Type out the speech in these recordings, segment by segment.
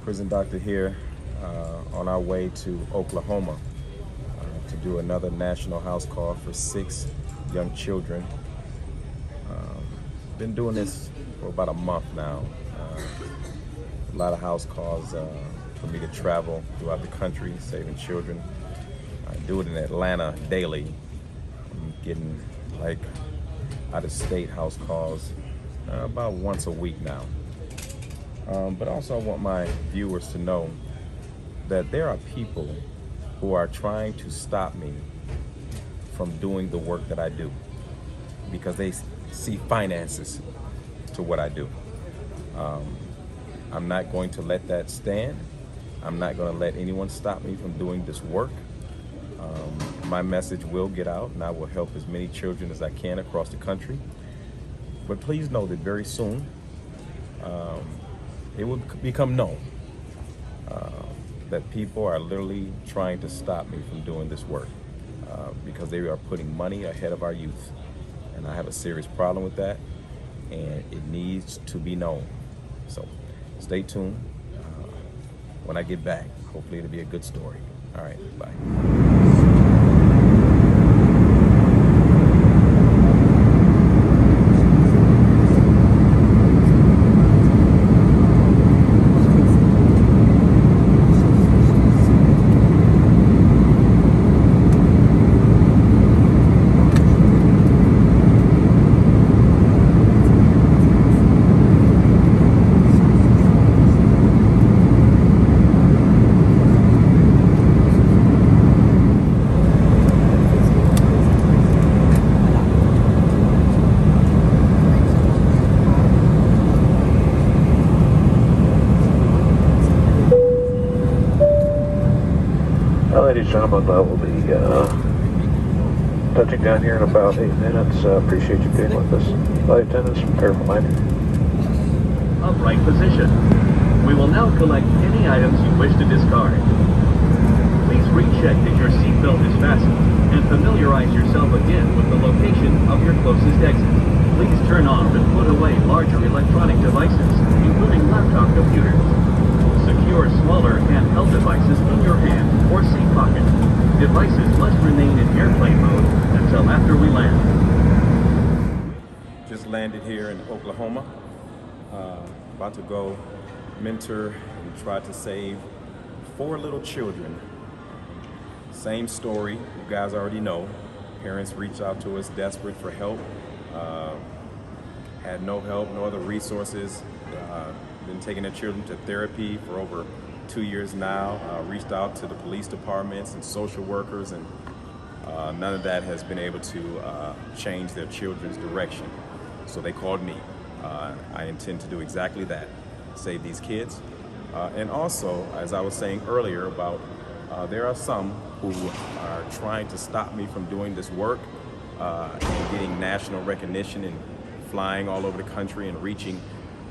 prison doctor here on our way to Oklahoma to do another national house call for 6 young children. Been doing this for about a month now. A lot of house calls for me to travel throughout the country, saving children. I do it in Atlanta daily. I'm getting like out-of-state house calls about once a week now. But also I want my viewers to know that there are people who are trying to stop me from doing the work that I do because they see finances to what I do. I'm not going to let that stand. I'm not going to let anyone stop me from doing this work. My message will get out and I will help as many children as I can across the country. But please know that very soon it will become known that people are literally trying to stop me from doing this work because they are putting money ahead of our youth. And I have a serious problem with that, and it needs to be known. So stay tuned. When I get back, hopefully it'll be a good story. All right, bye. Ladies and gentlemen, I will be touching down here in about 8 minutes. Appreciate you being with us. Flight attendants, prepare for landing. Upright position. We will now collect any items you wish to discard. Please recheck that your seatbelt is fastened and familiarize yourself again with the location of your closest exit. Please turn off and put away larger electronic devices, including laptop computers. Secure smaller handheld devices in your hand or seat pocket. Devices must remain in airplane mode until after we land. Just landed here in Oklahoma. About to go mentor and try to save 4 little children. Same story, you guys already know. Parents reached out to us desperate for help. Had no help, no other resources. Been taking their children to therapy for over 2 years now. Reached out to the police departments and social workers, and none of that has been able to change their children's direction. So they called me. I intend to do exactly that, save these kids. And also, as I was saying earlier about there are some who are trying to stop me from doing this work and getting national recognition and flying all over the country and reaching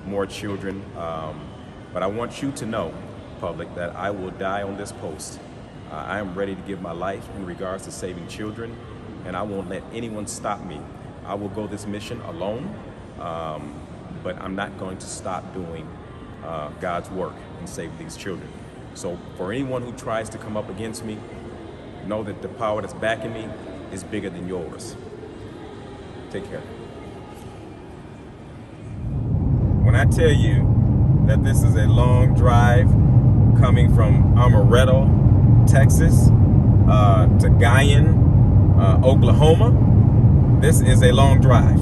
more children. But I want you to know, public, that I will die on this post. I am ready to give my life in regards to saving children, and I won't let anyone stop me. I will go this mission alone, but I'm not going to stop doing God's work and save these children. So for anyone who tries to come up against me, know that the power that's backing me is bigger than yours. Take care. When I tell you that this is a long drive coming from Amaretto, Texas, to Guyan, Oklahoma, this is a long drive.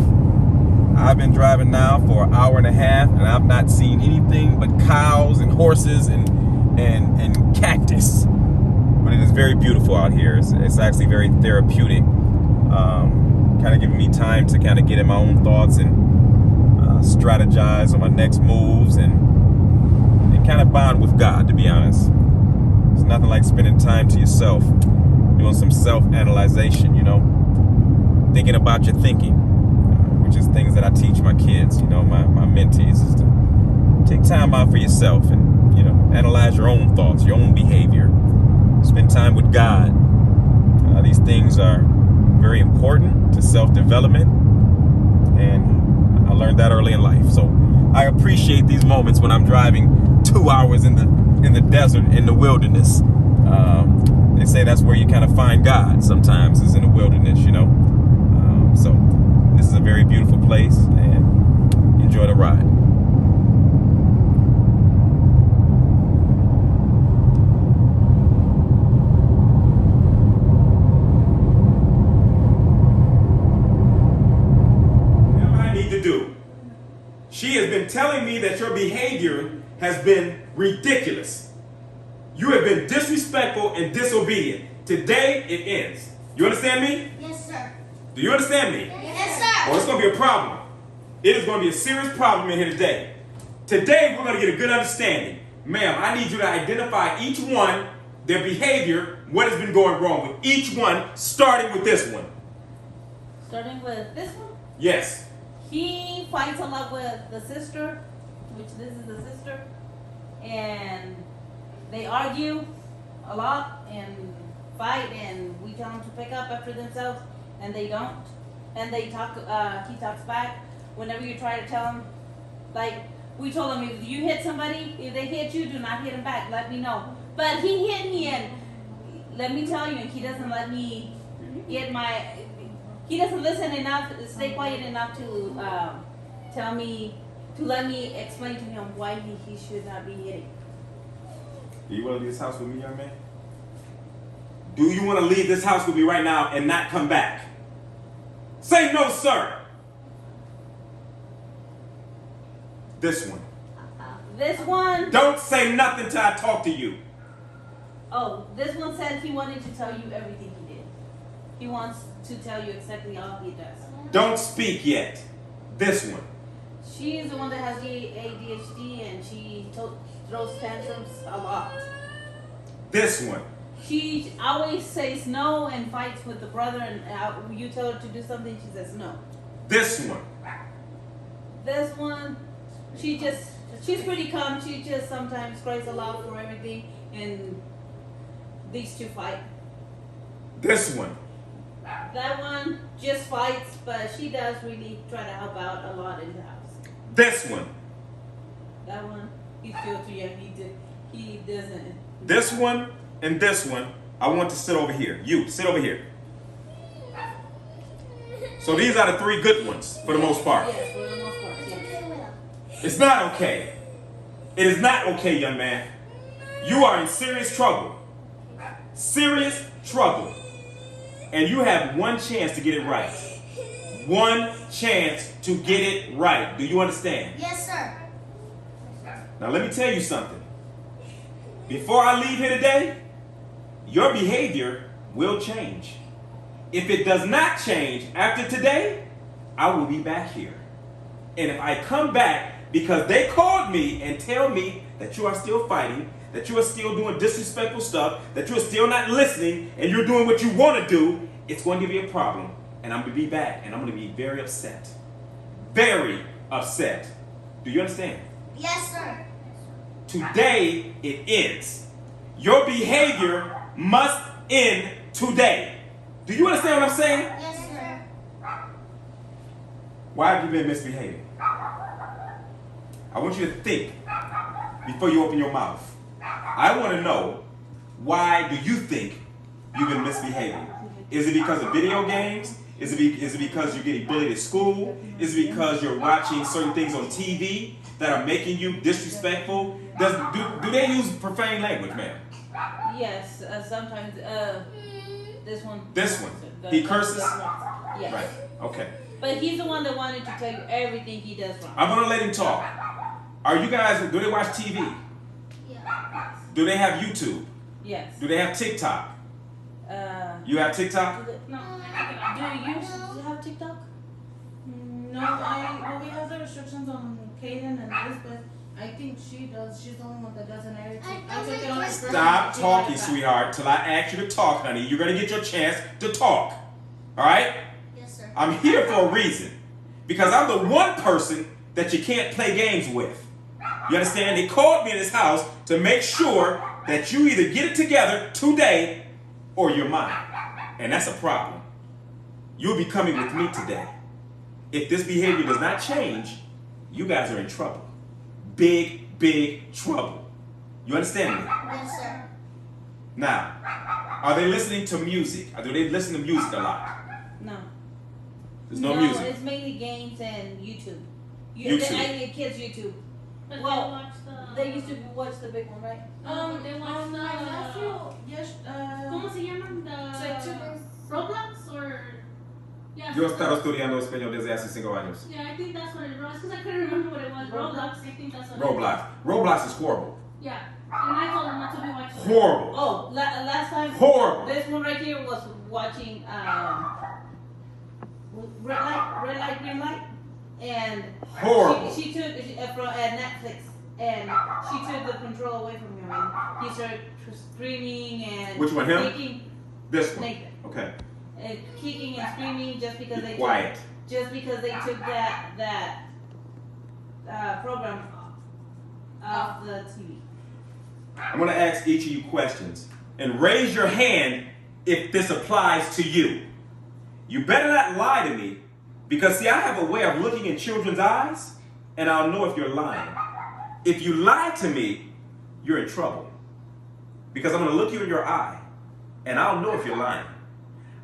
I've been driving now for an hour and a half, and I've not seen anything but cows and horses and cactus. But it is very beautiful out here. It's actually very therapeutic. Kind of giving me time to kind of get in my own thoughts and strategize on my next moves and kind of bond with God, to be honest. It's nothing like spending time to yourself, doing some self-analyzation, thinking about your thinking, which is things that I teach my kids, my mentees, is to take time out for yourself and, analyze your own thoughts, your own behavior, spend time with God. These things are very important to self-development, and I learned that early in life. So I appreciate these moments when I'm driving 2 hours in the desert, in the wilderness. They say that's where you kind of find God sometimes, is in the wilderness, you know. So this is a very beautiful place, and enjoy the ride. She has been telling me that your behavior has been ridiculous. You have been disrespectful and disobedient. Today, it ends. You understand me? Yes, sir. Do you understand me? Yes, sir. Well, it's going to be a problem. It is going to be a serious problem in here today. Today, we're going to get a good understanding. Ma'am, I need you to identify each one, their behavior, what has been going wrong with each one, starting with this one. Starting with this one? Yes. He fights a lot with the sister, which this is the sister, and they argue a lot and fight, and we tell them to pick up after themselves, and they don't, and they talk. He talks back. Whenever you try to tell him, like we told him, if you hit somebody, if they hit you, do not hit them back. Let me know. But he hit me, and let me tell you, he doesn't let me get my. He doesn't listen enough, stay quiet enough to tell me, to let me explain to him why he should not be hitting. Do you want to leave this house with me, young man? Do you want to leave this house with me right now and not come back? Say no, sir. This one. This one. Don't say nothing till I talk to you. Oh, this one said he wanted to tell you everything he did. He wants to tell you exactly all he does. Don't speak yet. This one. She is the one that has the ADHD, and she throws tantrums a lot. This one. She always says no and fights with the brother, and you tell her to do something, she says no. This one. This one, she's pretty calm. She just sometimes cries a lot for everything, and these two fight. This one. That one just fights, but she does really try to help out a lot in the house. This one. That one, he's still too young. He doesn't. This one and this one, I want to sit over here. You, sit over here. So these are the three good ones, for the most part. Yes, for the most part, yes. It's not okay. It is not okay, young man. You are in serious trouble. Serious trouble. And you have one chance to get it right. One chance to get it right. Do you understand? Yes, sir. Now let me tell you something. Before I leave here today, your behavior will change. If it does not change after today, I will be back here. And if I come back because they called me and tell me that you are still fighting, that you are still doing disrespectful stuff, that you are still not listening, and you're doing what you want to do, it's going to be a problem. And I'm going to be back, and I'm going to be very upset. Very upset. Do you understand? Yes, sir. Today, it ends. Your behavior must end today. Do you understand what I'm saying? Yes, sir. Why have you been misbehaving? I want you to think before you open your mouth. I want to know, why do you think you've been misbehaving? Is it because of video games? Is it because you're getting bullied at school? Is it because you're watching certain things on TV that are making you disrespectful? Do they use profane language, ma'am? Yes, sometimes. This one. This one. He curses? Yes. Right. Okay. But he's the one that wanted to tell you everything he does wrong. I'm gonna let him talk. Are you guys? Do they watch TV? Yeah. Do they have YouTube? Yes. Do they have TikTok? You have TikTok? No. Do you have TikTok? No, well, we have the restrictions on Kaden and this, but I think she does. She's the only one that doesn't edit. I take it on the Stop talking, sweetheart, till I ask you to talk, honey. You're gonna get your chance to talk. All right? Yes, sir. I'm here for a reason. Because I'm the one person that you can't play games with. You understand? They called me in this house to make sure that you either get it together today or you're mine. And that's a problem. You'll be coming with me today. If this behavior does not change, you guys are in trouble. Big, big trouble. You understand me? Yes, sir. Now, are they listening to music? Do they listen to music a lot? No. There's no music. It's mainly games and YouTube. YouTube. I get kids YouTube. But Well, they watch the. They used to watch the big one, right? They watch my nephew, yes, ¿Cómo se llaman? The Roblox or. Yeah. Yo he estado estudiando español desde hace 5 años. Yeah, I think that's what it was because I couldn't remember what it was. Roblox. I think that's what. Roblox. Roblox is horrible. Yeah, and I told them not to be watching. Horrible. Oh, last time. Horrible. This one right here was watching red light, green light, and Horrible. she took from at Netflix, and she took the control away from him, and he started screaming and Which one, him? kicking, This one. Nathan, Okay. kicking and screaming just because Be they quiet. took that program off the TV. I'm going to ask each of you questions. And raise your hand if this applies to you. You better not lie to me. Because, see, I have a way of looking in children's eyes, and I'll know if you're lying. If you lie to me, you're in trouble. Because I'm going to look you in your eye, and I'll know if you're lying.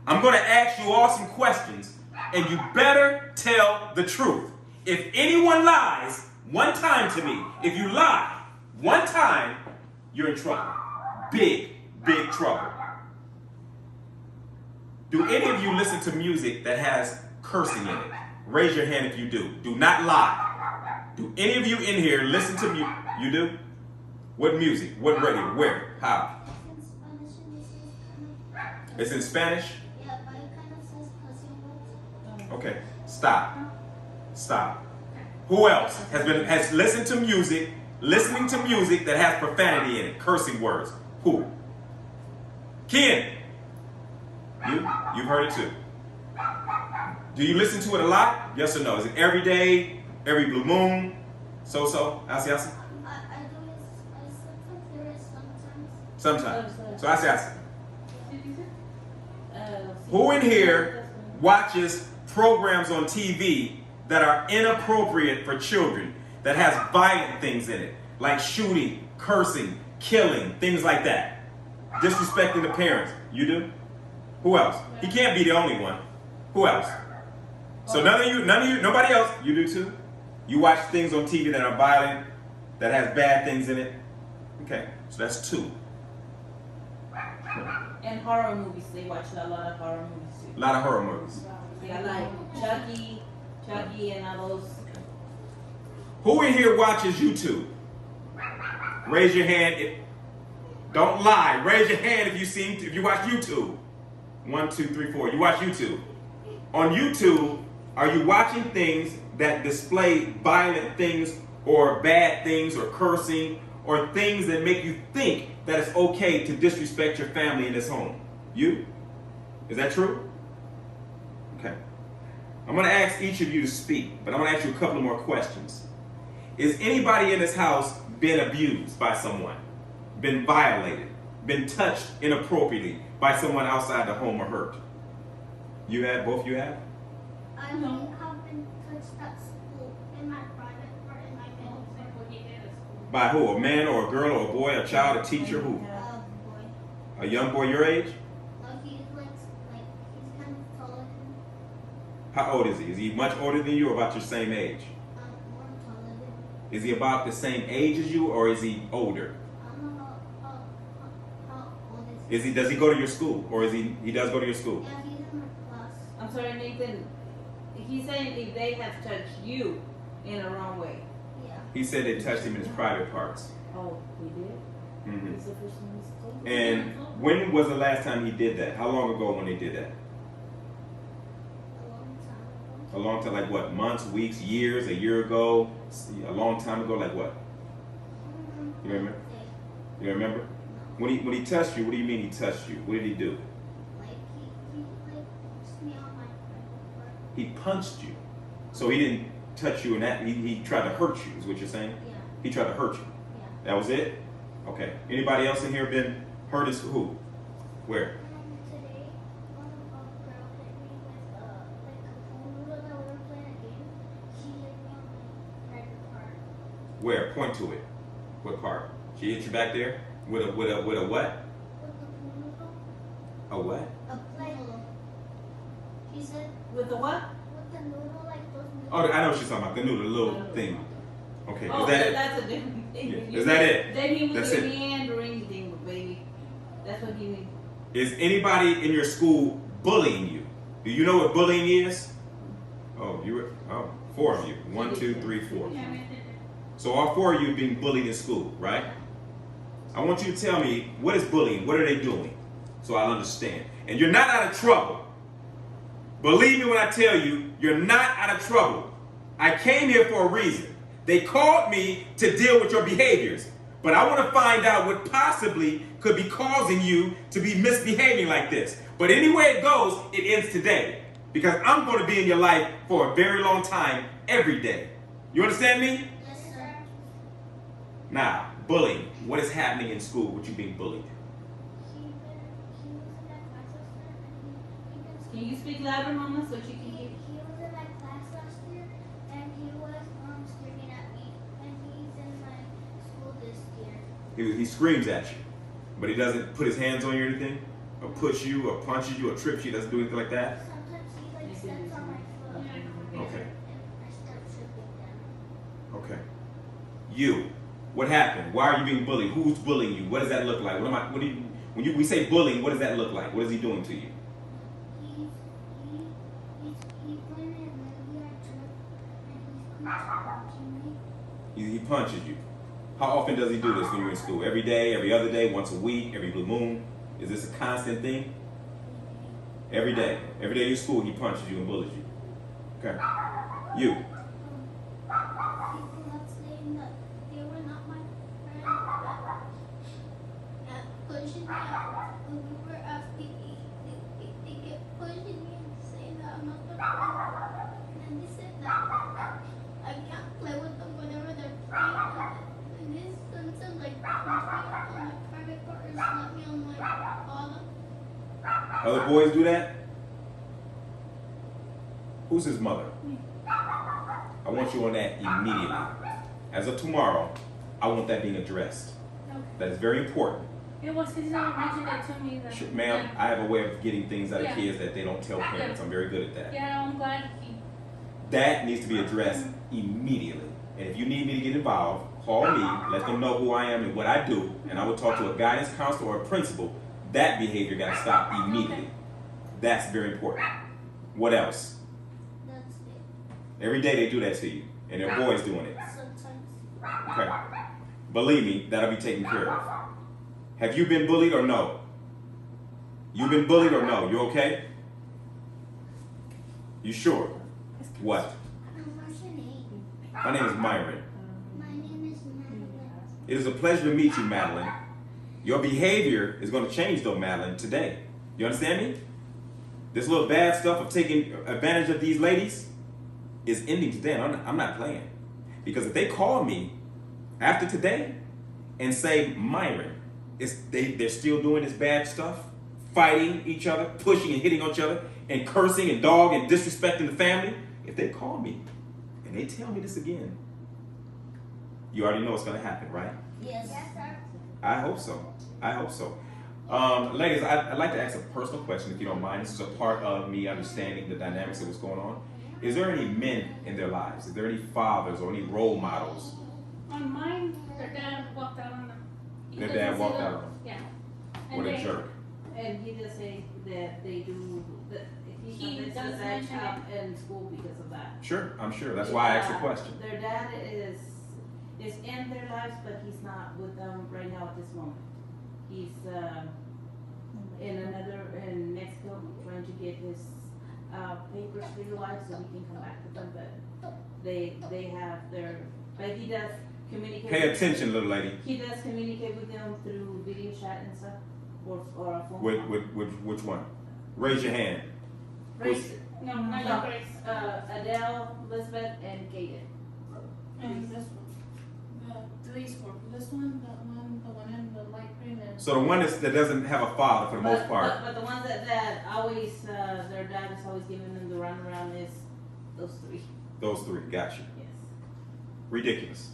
I'm going to ask you all some questions, and you better tell the truth. If anyone lies one time to me, if you lie one time, you're in trouble. Big, big trouble. Do any of you listen to music that has cursing in it? Raise your hand if you do. Do not lie. Do any of you in here listen to music? You do? What music? What radio? Where? How? It's in Spanish? Yeah, but it kind of says cussing words. Okay. Stop. Stop. Who else has listened to music, listening to music that has profanity in it, cursing words? Who? Ken. You've heard it too. Do you listen to it a lot? Yes or no? Is it every day, every blue moon? So? I do it. I sometimes hear it sometimes. Sometimes. So I who in here watches programs on TV that are inappropriate for children, that has violent things in it, like shooting, cursing, killing, things like that, disrespecting the parents? You do? Who else? He can't be the only one. Who else? So none of you, nobody else. You do too? You watch things on TV that are violent, that has bad things in it? Okay, so that's 2. And horror movies, they watch a lot of horror movies too. A lot of horror movies. Yeah, like Chucky and all those. Who in here watches YouTube? Raise your hand. Don't lie. Raise your hand if you watch YouTube. 1, 2, 3, 4. You watch YouTube. On YouTube, are you watching things that display violent things or bad things or cursing or things that make you think that it's okay to disrespect your family in this home? You? Is that true? Okay. I'm going to ask each of you to speak, but I'm going to ask you a couple of more questions. Is anybody in this house been abused by someone? Been violated? Been touched inappropriately by someone outside the home or hurt? You have? Both you have? I have been touched at school in my private or in my middle school. By who? A man or a girl or a boy, a child, a teacher? Who? Boy. A young boy your age? He's he's kind of taller than me. How old is he? Is he much older than you or about your same age? More taller than me. Is he about the same age as you or is he older? I don't know how old is he. Does he go to your school or he does go to your school? Yeah, he's in my class. I'm sorry, Nathan. He's saying if they have touched you in a wrong way. Yeah. He said they touched him in his private parts. Oh, we did? Mm-hmm. It's the first one he's told me. And when was the last time he did that? How long ago when he did that? A long time ago. A long time, like what? Months, weeks, years, a year ago? A long time ago, like what? You remember? You remember? When he touched you, what do you mean he touched you? What did he do? He punched me on my private part. He punched you. So he didn't touch you in that, he tried to hurt you, is what you're saying? Yeah. He tried to hurt you. Yeah. That was it? Okay. Anybody else in here been hurt as who? Where? Today, one of our girl hit me with a phone that we were playing a game. She hit me on my private part. Where? Point to it. What part? She hit you back there with a what? With the noodle. A what? A plate. She said With the what? with the noodle, like those noodles. Oh, I know what she's talking about. The noodle, the little thing. Okay, Oh, is that it? that's a different thing. Yeah. Is that it? That means That's with it. the meandering thing, baby. That's what he means. Is anybody in your school bullying you? Do you know what bullying is? Oh, four of you. 1, 2, 3, 4. So all four of you being bullied in school, right? I want you to tell me, what is bullying? What are they doing? So I'll understand. And you're not out of trouble. Believe me when I tell you, you're not out of trouble. I came here for a reason. They called me to deal with your behaviors. But I want to find out what possibly could be causing you to be misbehaving like this. But anyway it goes, it ends today. Because I'm going to be in your life for a very long time, every day. You understand me? Yes, sir. Now, bullying. What is happening in school with you being bullied? He was in that class last year, and Can you speak louder, Mama, so she can he hear? was in that class last year, and he was screaming at me, and he's in my school this year. He screams at you. But he doesn't put his hands on you or anything? Or push you, or punches you, or trips you, doesn't do anything like that? Sometimes he steps on my foot, Okay. and I start tripping them. Okay. You. What happened? Why are you being bullied? Who's bullying you? What does that look like? When we say bullying, what does that look like? What is he doing to you? He's playing it really hard and he's punching me. He punches you. How often does he do this when you're in school? Every day, every other day, once a week, every blue moon? Is this a constant thing? Every day. Every day you're in school, he punches you and bullies you. Okay. You. People not saying that they were not my friend that pushing me out when we were asking they kept pushing me and saying that I'm not their friend. And then they said that I can't play with them whenever they're playing. And this sometimes like push me out on my private part or slap me on my father. Other boys do that? Who's his mother? I want you on that immediately. As of tomorrow, I want that being addressed. Okay. That is very important. It was because you never mentioned it to me. That, Sure, ma'am, I have a way of getting things out of Yeah. kids that they don't tell parents. I'm very good at that. Yeah, I'm glad he. That needs to be addressed immediately. And if you need me to get involved, call me, let them know who I am and what I do, and I will talk to a guidance counselor or a principal. That behavior got to stop immediately. That's very important. What else? That's it. Every day they do that to you, and their boys doing it. Sometimes. Okay. Believe me, that'll be taken care of. Have you been bullied or no? You been bullied or no? You okay? You sure? What? What's your name? My name is Myron. My name is Madeline. It is a pleasure to meet you, Madeline. Your behavior is going to change, though, Madeline, today. You understand me? This little bad stuff of taking advantage of these ladies is ending today. And I'm not playing. Because if they call me after today and say, Myron, they're still doing this bad stuff, fighting each other, pushing and hitting each other, and cursing and dog and disrespecting the family, if they call me and they tell me this again, you already know what's going to happen, right? Yes. Yes, sir. I hope so. I hope so. Ladies, I'd like to ask a personal question, if you don't mind. This is a part of me understanding the dynamics of what's going on. Is there any men in their lives? Is there any fathers or any role models? On mine, their dad walked out on them. Their dad walked out on them? Yeah. What a jerk. And he does say that they do, that He he does does that mention child in school because of that. Sure, I'm sure. That's why I asked the question. Their dad is in their lives, but he's not with them right now at this moment. He's in Mexico trying to get his papers legalized so he can come back with them, but they have but he does communicate. Pay attention, little lady. He does communicate with them through video chat and stuff, or a phone. Which one? Raise your hand. Grace, No, not your Grace. Adele, Elizabeth, and Kaden. And this one. Three's for this one, the one in the light green and. So the one that doesn't have a father for the most part. But the ones that always, their dad is always giving them the runaround is those three. Those three, got you. Yes. Ridiculous.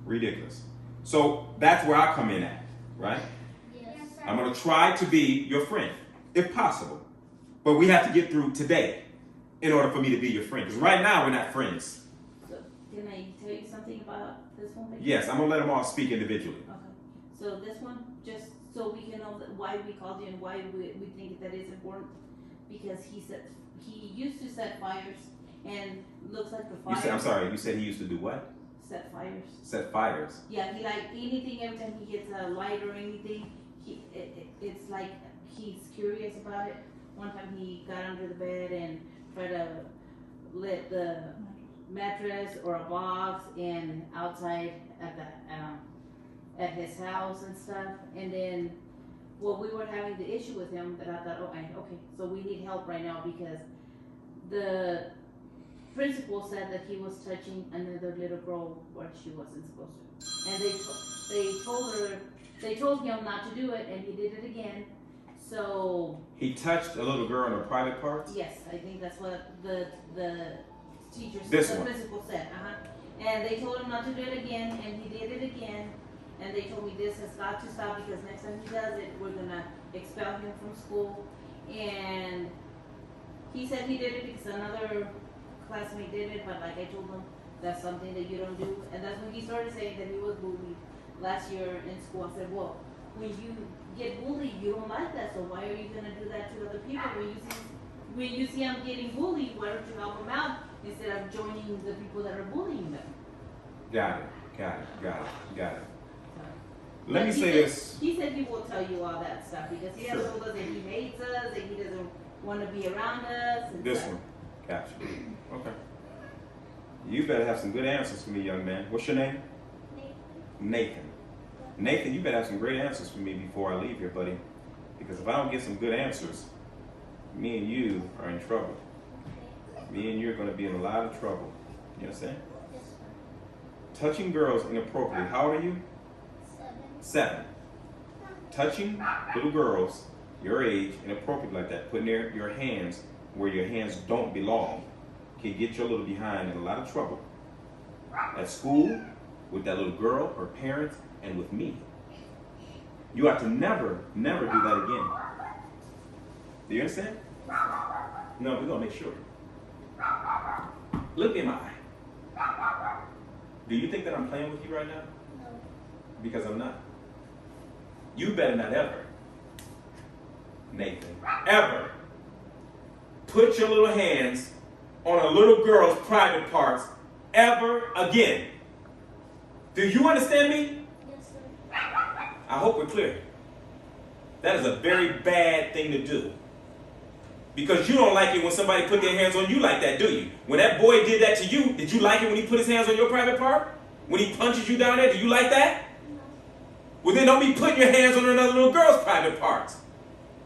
Ridiculous. So that's where I come in at, right? Yes. I'm going to try to be your friend, if possible. But we have to get through today in order for me to be your friend. Because right now, we're not friends. So can I tell you something about this one? Yes, I'm going to let them all speak individually. Okay. So this one, just so we can know that why we called you and why we think that is important. Because he used to set fires, and looks like the fire. I'm sorry, you said he used to do what? Set fires. Set fires. Yeah, he like anything, every time he gets a light or anything, it's like he's curious about it. One time he got under the bed and tried to lit the mattress or a box and outside at the at his house and stuff. And then, well, we were having the issue with him that I thought, okay, so we need help right now because the principal said that he was touching another little girl where she wasn't supposed to. And they told him not to do it, and he did it again. So he touched a little girl in her private parts? yes, I think that's what the teacher said, This the one. principal said. And they told him not to do it again, and he did it again. And they told me this has got to stop because next time he does it, we're gonna expel him from school. And he said he did it because another classmate did it, but like I told him, that's something that you don't do. And that's when he started saying that he was bullied last year in school. I said, well, when you get bullied, you don't like that, so why are you gonna do that to other people? When you see I'm getting bullied, why don't you help them out instead of joining the people that are bullying them? Got it. Let But me he say said- this. He said he will tell you all that stuff because he has Sure. told us that he hates us, that he doesn't want to be around us. And This stuff. one. Gotcha. Okay. You better have some good answers for me, young man. What's your name? Nathan. Nathan, you better have some great answers for me before I leave here, buddy. Because if I don't get some good answers, me and you are in trouble. Me and you are going to be in a lot of trouble. You understand? Yes, sir. Touching girls inappropriately. How old are you? 7. 7. Touching little girls your age inappropriately like that, putting your hands where your hands don't belong, can get your little behind in a lot of trouble. At school, with that little girl, her parents, and with me. You have to never do that again. Do you understand? No, we're going to make sure. Look me in my eye. Do you think that I'm playing with you right now? No. Because I'm not. You better not ever, Nathan, ever put your little hands on a little girl's private parts ever again. Do you understand me? Yes, sir. I hope we're clear. That is a very bad thing to do. Because you don't like it when somebody put their hands on you like that, do you? When that boy did that to you, did you like it when he put his hands on your private part? When he punches you down there, do you like that? No. Well, then don't be putting your hands on another little girl's private parts.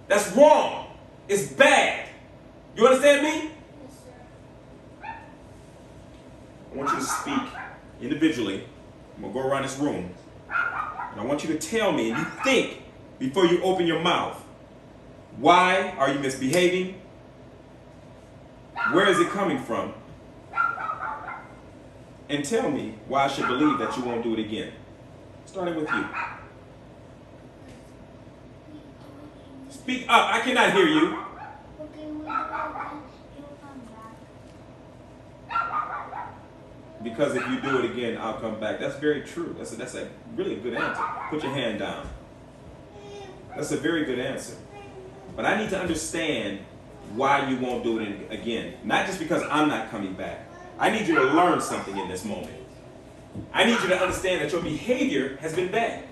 That's wrong. It's bad. You understand me? Yes, sir. I want you to speak individually. I'm going to go around this room. And I want you to tell me, and you think before you open your mouth, why are you misbehaving? Where is it coming from? And tell me why I should believe that you won't do it again. Starting with you. Speak up. I cannot hear you. Okay, we'll you'll come back. Because if you do it again, I'll come back. That's very true. That's a really good answer. Put your hand down. That's a very good answer. But I need to understand why you won't do it again. Not just because I'm not coming back. I need you to learn something in this moment. I need you to understand that your behavior has been bad.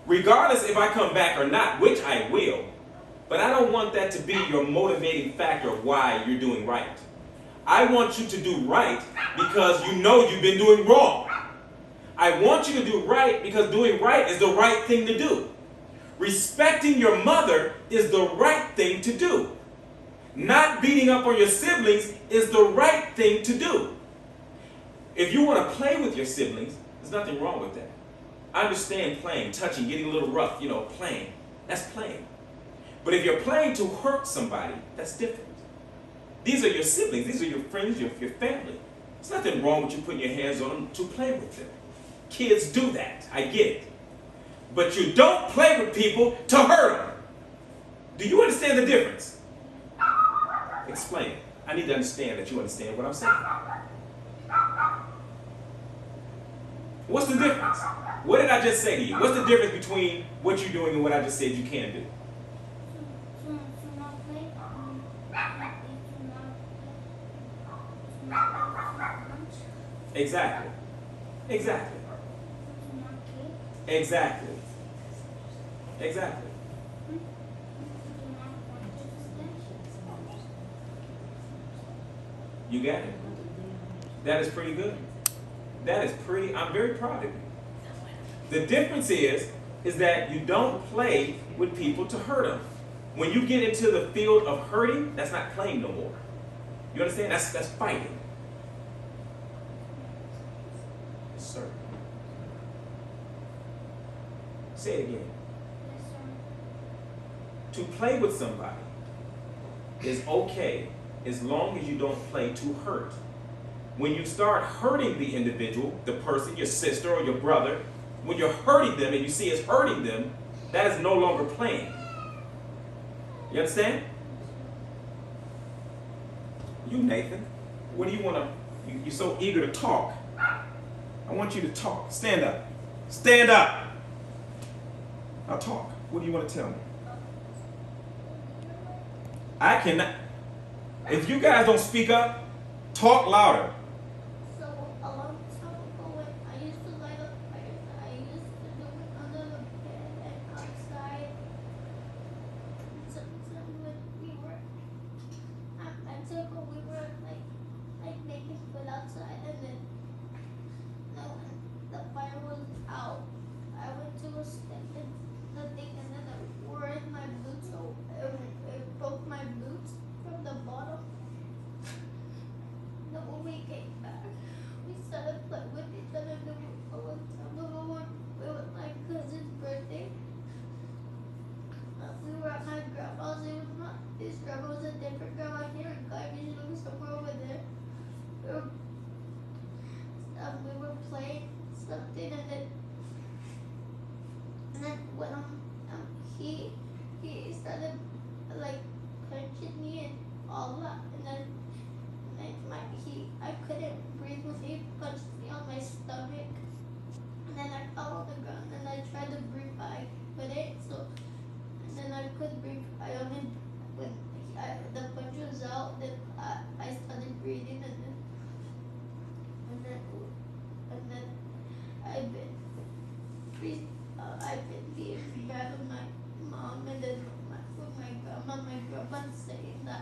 Regardless if I come back or not, which I will, but I don't want that to be your motivating factor of why you're doing right. I want you to do right because you know you've been doing wrong. I want you to do right because doing right is the right thing to do. Respecting your mother is the right thing to do. Not beating up on your siblings is the right thing to do. If you want to play with your siblings, there's nothing wrong with that. I understand playing, touching, getting a little rough, playing. That's playing. But if you're playing to hurt somebody, that's different. These are your siblings. These are your friends, your family. There's nothing wrong with you putting your hands on them to play with them, Kids do that. I get it. But you don't play with people to hurt them. Do you understand the difference? Explain it. I need to understand that you understand what I'm saying. What's the difference? What did I just say to you? What's the difference between what you're doing and what I just said you can't do? To not play, to not lunch, Exactly. Exactly. to not cake, Exactly. Exactly. to not practice. You got it. That is pretty good. That is pretty, I'm very proud of you. The difference is that you don't play with people to hurt them. When you get into the field of hurting, that's not playing no more. You understand? That's fighting. Yes, sir. Say it again. Yes, sir. To play with somebody is okay as long as you don't play to hurt. When you start hurting the individual, the person, your sister or your brother, when you're hurting them and you see it's hurting them, that is no longer playing. You understand? You, Nathan, what do you want to, you're so eager to talk. I want you to talk. Stand up. Stand up. I'll talk. What do you want to tell me? I cannot. If you guys don't speak up, talk louder. So a long time ago, when I used to light up fires, I used to do it under the bed and outside. Sometimes when we were, we were like making food outside, and then when the fire was out, I went to step in the thing, and then I wore in my boots, so it broke my boots from the bottom. Then when we came back, we started playing with each other. Then it was my cousin's birthday. We were at my grandma's. It was not this grandma, it was a different grandma here in Garbage. It was somewhere over there. We were playing something, and then when he started like punching me and all that, and then I couldn't breathe when he punched me on my stomach, and then I fell on the ground, and I tried to breathe, but I couldn't. So, and then I could breathe. I only when the punch was out, then I started breathing, and then I've been being bad with my mom, and then with my grandma saying that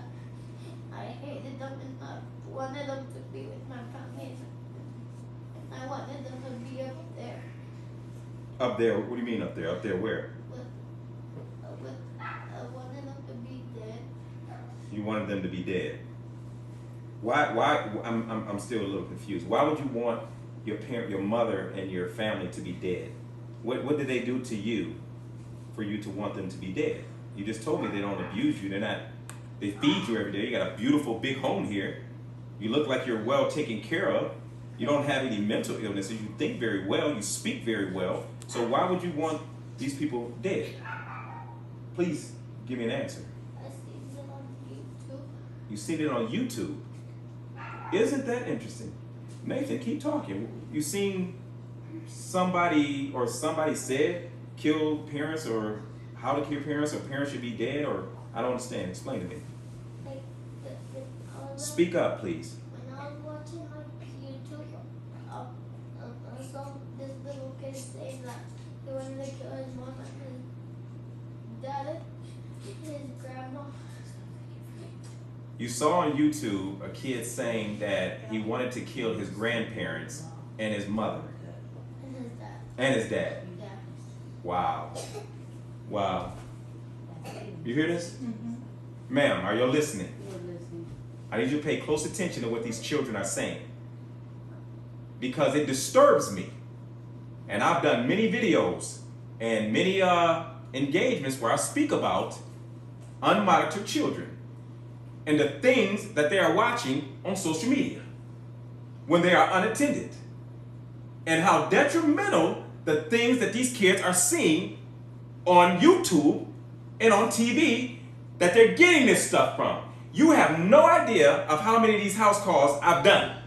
I hated them and I wanted them to be with my family, and I wanted them to be up there. Up there? What do you mean up there? Up there where? I wanted them to be dead. You wanted them to be dead. Why? I'm still a little confused. Why would you want your mother and your family to be dead? What did they do to you for you to want them to be dead? You just told me they don't abuse you. They feed you every day. You got a beautiful big home here. You look like you're well taken care of. You don't have any mental illnesses. You think very well. You speak very well. So why would you want these people dead? Please give me an answer. I seen it on YouTube. You seen it on YouTube. Isn't that interesting? Nathan, keep talking. You seen somebody said kill parents, or how to kill parents, or parents should be dead, or I don't understand. Explain to me. Like Speak up, please. when I was watching like YouTube, I saw this little kid saying that he wanted to kill his mom and his dad, his grandma. You saw on YouTube a kid saying that he wanted to kill his grandparents and his mother And his dad. and his dad. Yeah. Wow. Wow. You hear this? Mm-hmm. Ma'am, are you listening? We're listening. I need you to pay close attention to what these children are saying, because it disturbs me. And I've done many videos and many engagements where I speak about unmonitored children and the things that they are watching on social media when they are unattended. and how detrimental the things that these kids are seeing on YouTube and on TV that they're getting this stuff from. You have no idea of how many of these house calls I've done.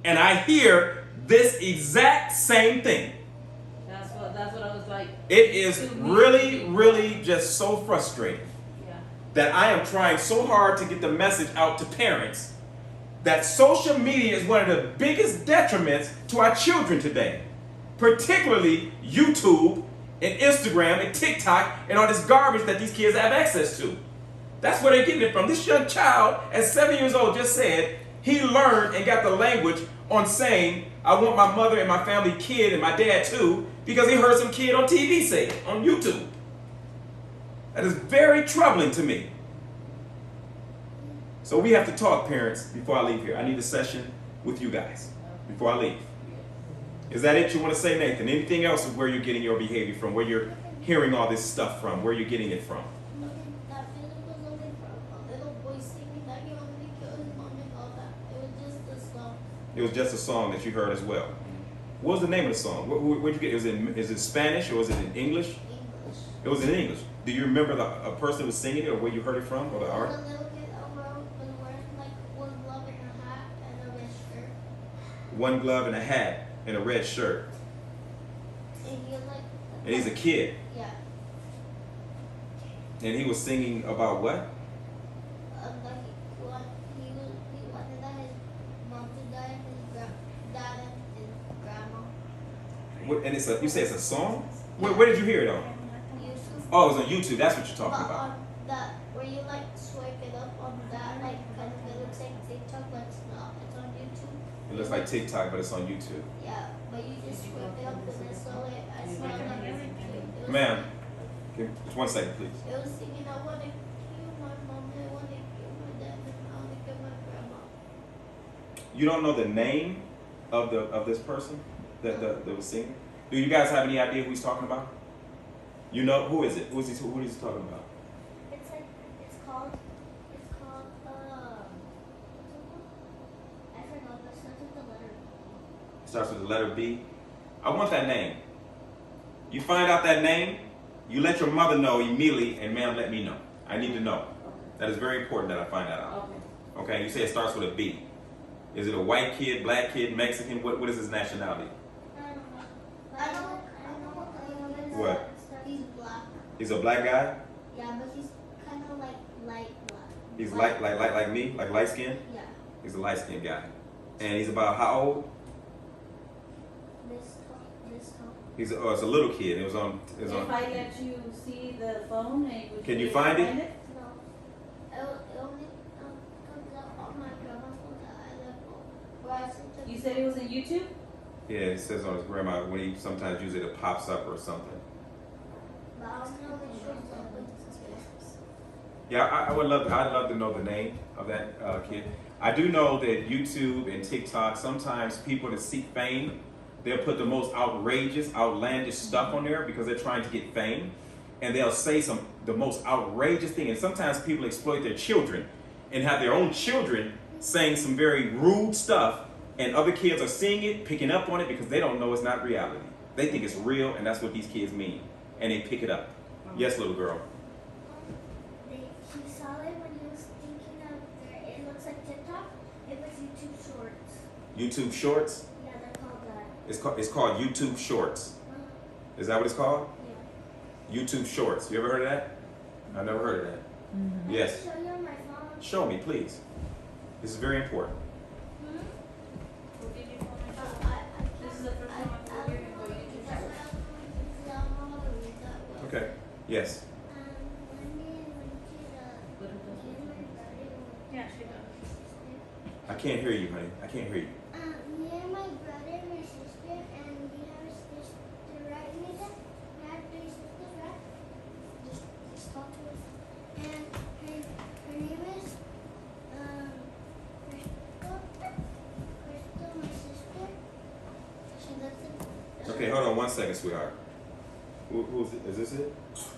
And I hear this exact same thing. That's what I was like. It is really, really just so frustrating Yeah. that I am trying so hard to get the message out to parents that social media is one of the biggest detriments to our children today. Particularly YouTube and Instagram and TikTok and all this garbage that these kids have access to. That's where they're getting it from. This young child at 7 years old just said he learned and got the language on saying, I want my mother and my family kid and my dad too, because he heard some kid on TV say it, on YouTube. That is very troubling to me. So we have to talk, parents, before I leave here. I need a session with you guys before I leave. Is that it you want to say, Nathan? Anything else of where you're getting your behavior from, where you're hearing all this stuff from, where you're getting it from? That video was only from a little boy singing that he wanted to kill his mom and all that. It was just a song. It was just a song that you heard as well. What was the name of the song? Where'd you get it? Is it Spanish or was it in English? English. It was in English. Do you remember a person who was singing it or where you heard it from or the It art? was a little kid was wearing like one glove and a hat and a red shirt. One glove and a hat and a red shirt. And he like. And he's a kid. Yeah. And he was singing about what? Like he wanted that his mom to die and his dad and his grandma. And you say it's a song? Where did you hear it on? YouTube. Oh, it was on YouTube. That's what you're But talking about. on that, where you like swipe it up on that, like kind of it looks like TikTok, but it's not. It's on YouTube. It looks like TikTok, but it's on YouTube. Yeah, but you just swipe it up and it's so I saw it on YouTube. Ma'am, just 1 second, please. It was singing, I want to kill my mom, I want to kill my dad, and I want to kill my grandma. You don't know the name of this person that was singing? Do you guys have any idea who he's talking about? You know, who is it? Who is he talking about? It's like, it's called, I forgot, but it starts with the letter It starts with the letter B. I want that name. You find out that name, you let your mother know immediately, and ma'am, let me know. I need to know. That is very important that I find that out. Okay. Okay, you say it starts with a B. Is it a white kid, black kid, Mexican? What is his nationality? I don't know. What? He's black. He's a black guy? Yeah, but he's kind of like light black. He's like me, like light skin? Yeah. He's a light skinned guy. And he's about how old? This tall. It's a little kid. It was on. If I let you see the phone, would Can you be able to find it? No. It only comes up on my grandma's phone that I left home. Where I sent You said it was in YouTube? Yeah, it says on his grandma when he sometimes uses it pops up or something. But I don't know which one's up with this. Yeah, I'd love to know the name of that kid. I do know that YouTube and TikTok, sometimes people that seek fame, they'll put the most outrageous, outlandish stuff on there because they're trying to get fame. And they'll say the most outrageous thing. And sometimes people exploit their children and have their own children saying some very rude stuff. And other kids are seeing it, picking up on it because they don't know it's not reality. They think it's real and that's what these kids mean. And they pick it up. Yes, little girl. He saw it when he was thinking of there. It looks like TikTok. It was YouTube Shorts. YouTube Shorts? Yeah, they're called that. It's called YouTube Shorts. Is that what it's called? Yeah. YouTube Shorts. You ever heard of that? I've never heard of that. Mm-hmm. Yes. Show you on my phone. Show me, please. This is very important. This is the first time I'm hearing about YouTube. Okay. Yes. Yeah, she does. I can't hear you, honey. I can't hear you. Me and my brother and my sister, and we have a sister, right? We have 3 sisters, right? Just talk to us. And her name is Crystal, my sister. She lives in. Okay, hold on 1 second, sweetheart. Who's it? Is this it?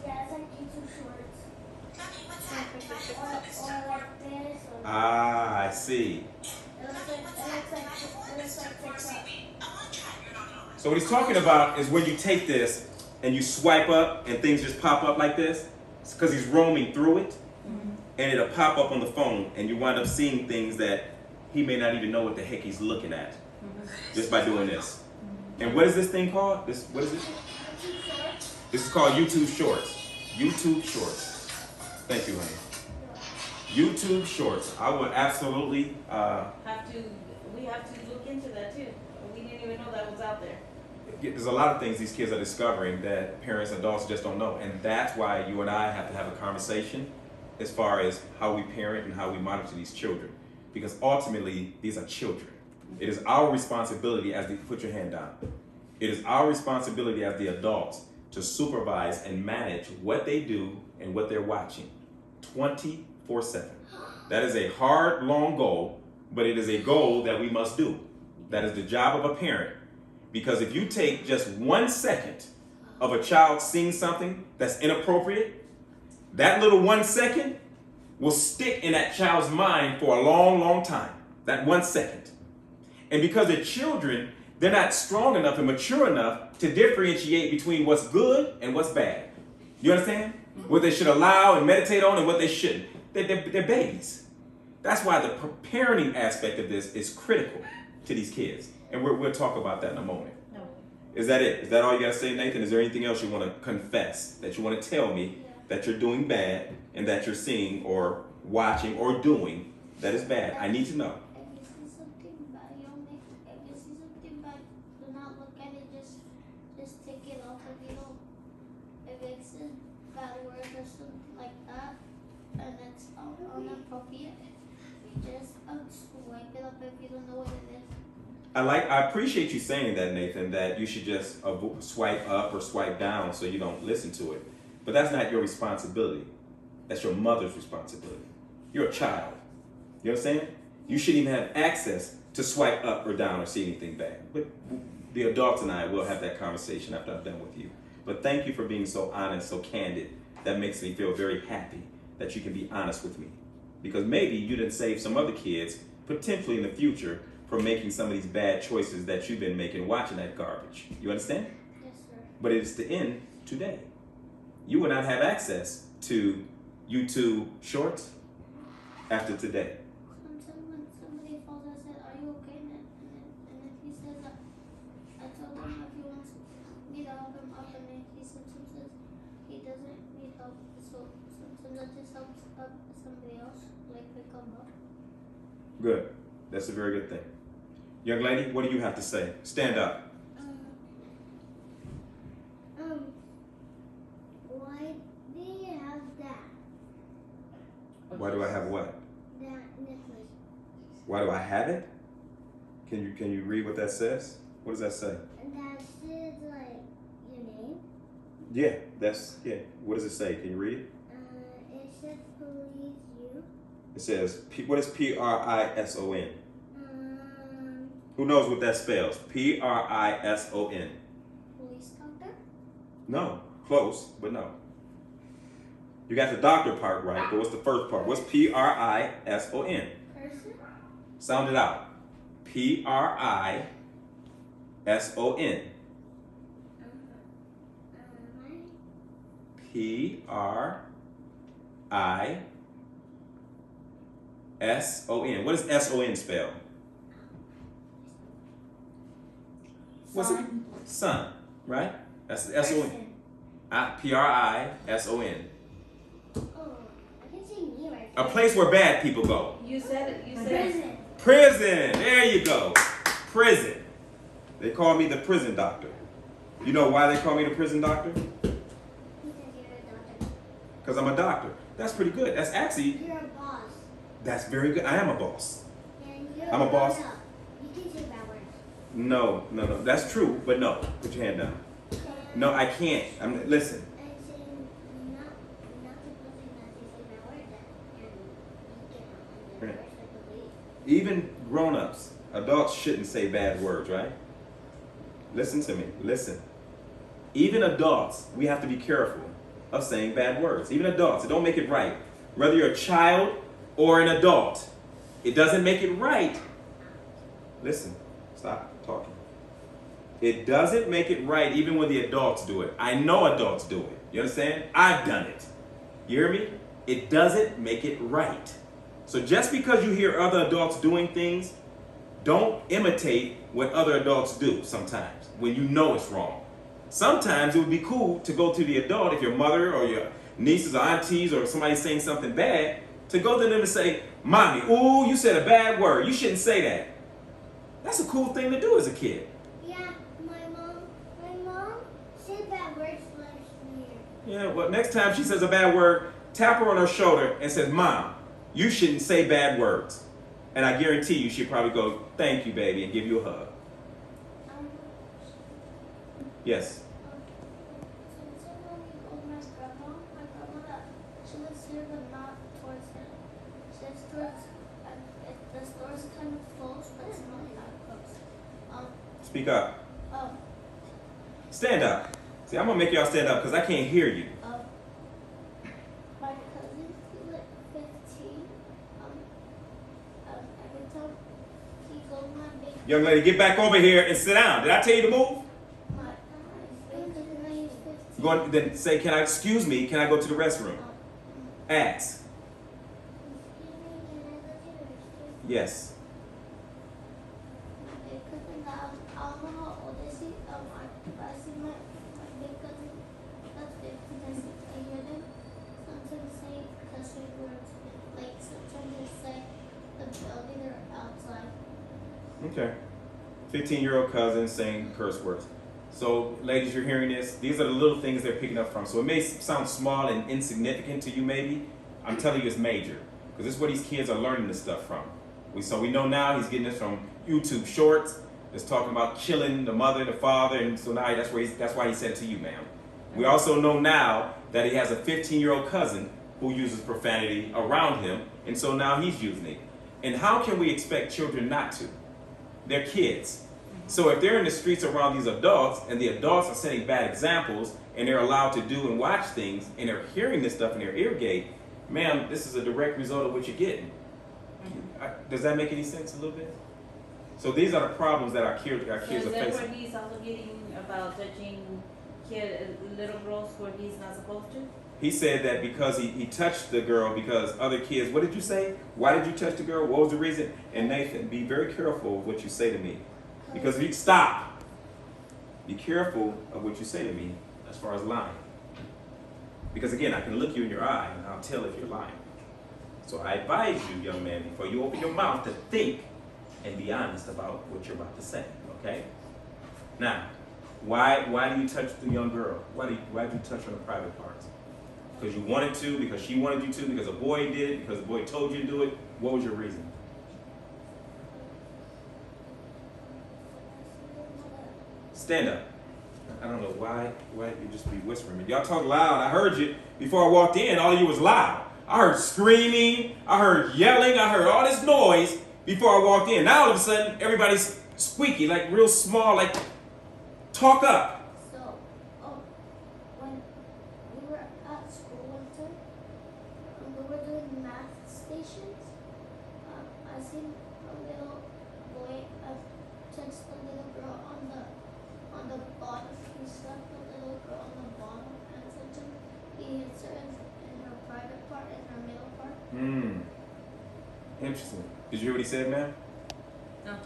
Yeah, it's like YouTube Shorts. Or like this. Or Ah, I see. it looks like TikTok. So what he's talking about is when you take this and you swipe up and things just pop up like this, it's because he's roaming through it, and it'll pop up on the phone, and you wind up seeing things that he may not even know what the heck he's looking at just by doing this. And what is this thing called? What is it? This is called YouTube Shorts. YouTube Shorts. Thank you, honey. YouTube Shorts. I would absolutely We have to look into that too. We didn't even know that was out there. There's a lot of things these kids are discovering that parents, adults just don't know. And that's why you and I have to have a conversation as far as how we parent and how we monitor these children. Because ultimately, these are children. It is our responsibility as the, put your hand down. It is our responsibility as the adults to supervise and manage what they do and what they're watching 24/7. That is a hard, long goal, but it is a goal that we must do. That is the job of a parent. Because if you take just 1 second of a child seeing something that's inappropriate, that little 1 second will stick in that child's mind for a long, long time. That 1 second. And because they're children, they're not strong enough and mature enough to differentiate between what's good and what's bad. You understand? What they should allow and meditate on and what they shouldn't. They're babies. That's why the parenting aspect of this is critical to these kids. And we'll talk about that in a moment. No. Is that it? Is that all you got to say, Nathan? Is there anything else you want to confess, that you want to tell me that you're doing bad and that you're seeing or watching or doing that is bad? I need to know. If you see something bad, if you see something bad, do not look at it. Just take it off. If it's a bad word or something like that, and it's inappropriate, just swipe it up if you don't know what it is. I appreciate you saying that, Nathan, that you should just swipe up or swipe down so you don't listen to it. But that's not your responsibility. That's your mother's responsibility. You're a child. You know what I'm saying? You shouldn't even have access to swipe up or down or see anything bad. But the adults and I will have that conversation after I'm done with you. But thank you for being so honest, so candid. That makes me feel very happy that you can be honest with me. Because maybe you didn't save some other kids, potentially in the future, from making some of these bad choices that you've been making watching that garbage. You understand? Yes, sir. But it's the end today. You will not have access to YouTube Shorts after today. Sometimes when somebody falls, I said, "Are you okay?" And if he says, I told him if he wants me to help him up, and then he sometimes says he doesn't need help. So sometimes I just help somebody else, like pick him up. Good. That's a very good thing. Young lady, what do you have to say? Stand up. Why do you have that? Why do I have what? That necklace. Why do I have it? Can you read what that says? What does that say? That says like your name. Yeah, What does it say? Can you read it? It says police you. It says, what is Prison? Who knows what that spells? Prison. Police doctor. No, close, but no. You got the doctor part right, but what's the first part? What's Prison? Person. Sound it out. Prison. Prison. What does SON spell? What's it? Son, right? That's the SON. Prison. Oh, I can say me right A place where bad people go. You said it. You said Prison. Prison. There you go. Prison. They call me the prison doctor. You know why they call me the prison doctor? Because you're a doctor. Because I'm a doctor. That's pretty good. That's actually, You're a boss. that's very good. I am a boss. And you're I'm a boss. grown up. You can say bad words. No. That's true, but no. Put your hand down. No, I can't. Listen. I'm saying not supposing not to say bad words and you can respectfully. Even grown-ups, adults shouldn't say bad words, right? Listen to me. Listen. Even adults, we have to be careful of saying bad words. Even adults, it don't make it right. Whether you're a child or an adult, it doesn't make it right. Listen. Stop talking. It doesn't make it right even when the adults do it. I know adults do it. You understand? I've done it. You hear me? It doesn't make it right. So just because you hear other adults doing things, don't imitate what other adults do sometimes when you know it's wrong. Sometimes it would be cool to go to the adult, if your mother or your nieces or aunties or somebody saying something bad, to go to them and say, Mommy, ooh, you said a bad word. You shouldn't say that. That's a cool thing to do as a kid. Yeah, my mom said bad words last year. Yeah, well, next time she says a bad word, tap her on her shoulder and says, Mom, you shouldn't say bad words. And I guarantee you she'll probably go, thank you, baby, and give you a hug. Yes. Since when we go with my grandma, she lives here but not towards him. She lives towards, the store's kind of close, but it's not that close. Speak up. Um, Stand up. See, I'm going to make y'all stand up because I can't hear you. my cousin, he's like 15. Every time he goes my big. Young lady, get back over here and sit down. Did I tell you to move? My cousin, he's 15. Go, then say, excuse me, can I go to the restroom? Ask. Yes. My big cousin, I don't know how old is he. I see my big cousin, that's 15. I hear them sometimes say cuss words. Like sometimes they say the building or outside. Okay. 15-year-old cousin saying curse words. So, ladies, you're hearing this. These are the little things they're picking up from. So it may sound small and insignificant to you, maybe. I'm telling you it's major. Because this is where these kids are learning this stuff from. So we know now he's getting this from YouTube Shorts. It's talking about killing the mother, the father, and so now that's why he said it to you, ma'am. We also know now that he has a 15-year-old cousin who uses profanity around him, and so now he's using it. And how can we expect children not to? They're kids. So if they're in the streets around these adults, and the adults are setting bad examples, and they're allowed to do and watch things, and they're hearing this stuff in their ear gate, ma'am, this is a direct result of what you're getting. Does that make any sense a little bit? So these are the problems that our kids are facing. Is that where he's also getting about touching little girls where he's not supposed to? He said that because he touched the girl because other kids, what did you say? Why did you touch the girl? What was the reason? And Nathan, be very careful of what you say to me. Because if you stop, be careful of what you say to me as far as lying. Because again, I can look you in your eye and I'll tell if you're lying. So I advise you, young man, before you open your mouth to think and be honest about what you're about to say, okay? Now, why do you touch the young girl? Why did you touch her in the private parts? Because you wanted to, because she wanted you to, because a boy did it, because a boy told you to do it? What was your reason? Stand up. I don't know why you just be whispering. Y'all talk loud. I heard you before I walked in. All of you was loud. I heard screaming. I heard yelling. I heard all this noise before I walked in. Now all of a sudden, everybody's squeaky, like real small, like talk up. So, when we were at school one time, we were doing math stations. I seen a little boy touch the little girl on the bottom. He slapped the little girl on the bottom and touched him. He hits her in her private part and her middle part. Interesting. Did you hear what he said, ma'am? No.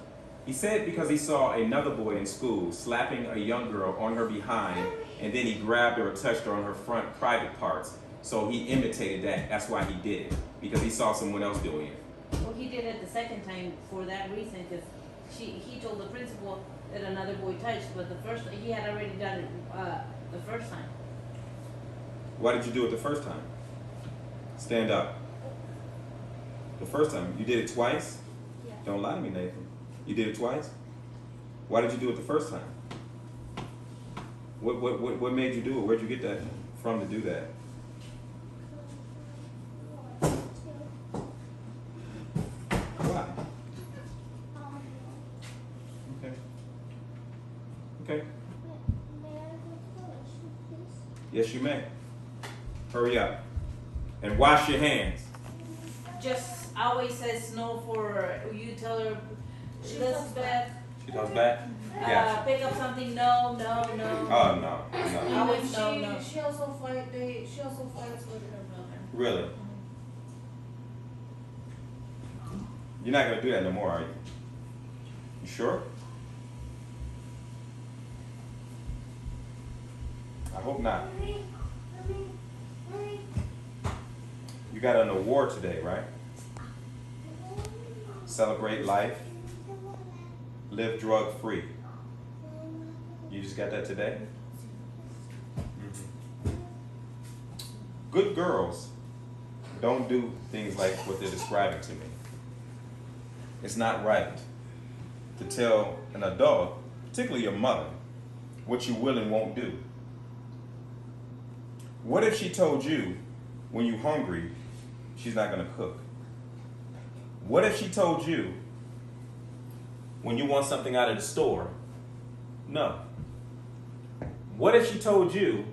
He said because he saw another boy in school slapping a young girl on her behind, and then he grabbed her or touched her on her front private parts. So he imitated that. That's why he did it, because he saw someone else doing it. Well, he did it the second time for that reason, because he told the principal that another boy touched, but he had already done it the first time. Why did you do it the first time? Stand up. The first time. You did it twice? Yeah. Don't lie to me, Nathan. You did it twice? Why did you do it the first time? What made you do it? Where'd you get that from to do that? Why? Okay. Okay. May I go to the restroom, please? Yes, you may. Hurry up. And wash your hands. Just always says no for you tell her Elizabeth. She comes back? Yeah. Pick up something, no. Oh, no. And then No. she also fights with her brother. Really? You're not going to do that no more, are you? You sure? I hope not. You got an award today, right? Celebrate life. Live drug free. You just got that today? Mm-hmm. Good girls don't do things like what they're describing to me. It's not right to tell an adult, particularly your mother, what you will and won't do. What if she told you when you're hungry, she's not going to cook? What if she told you when you want something out of the store, no? What if she told you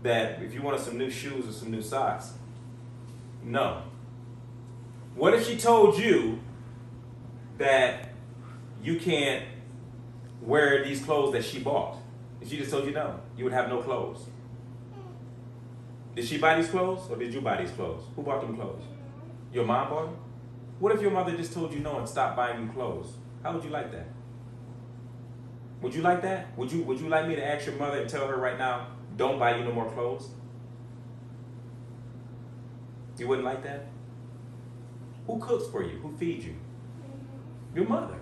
that if you wanted some new shoes or some new socks, no? What if she told you that you can't wear these clothes that she bought? If she just told you no, you would have no clothes. Did she buy these clothes or did you buy these clothes? Who bought them clothes? Your mom bought them? What if your mother just told you no and stopped buying you clothes? How would you like that? Would you like that? Would you like me to ask your mother and tell her right now, don't buy you no more clothes? You wouldn't like that? Who cooks for you? Who feeds you? Your mother.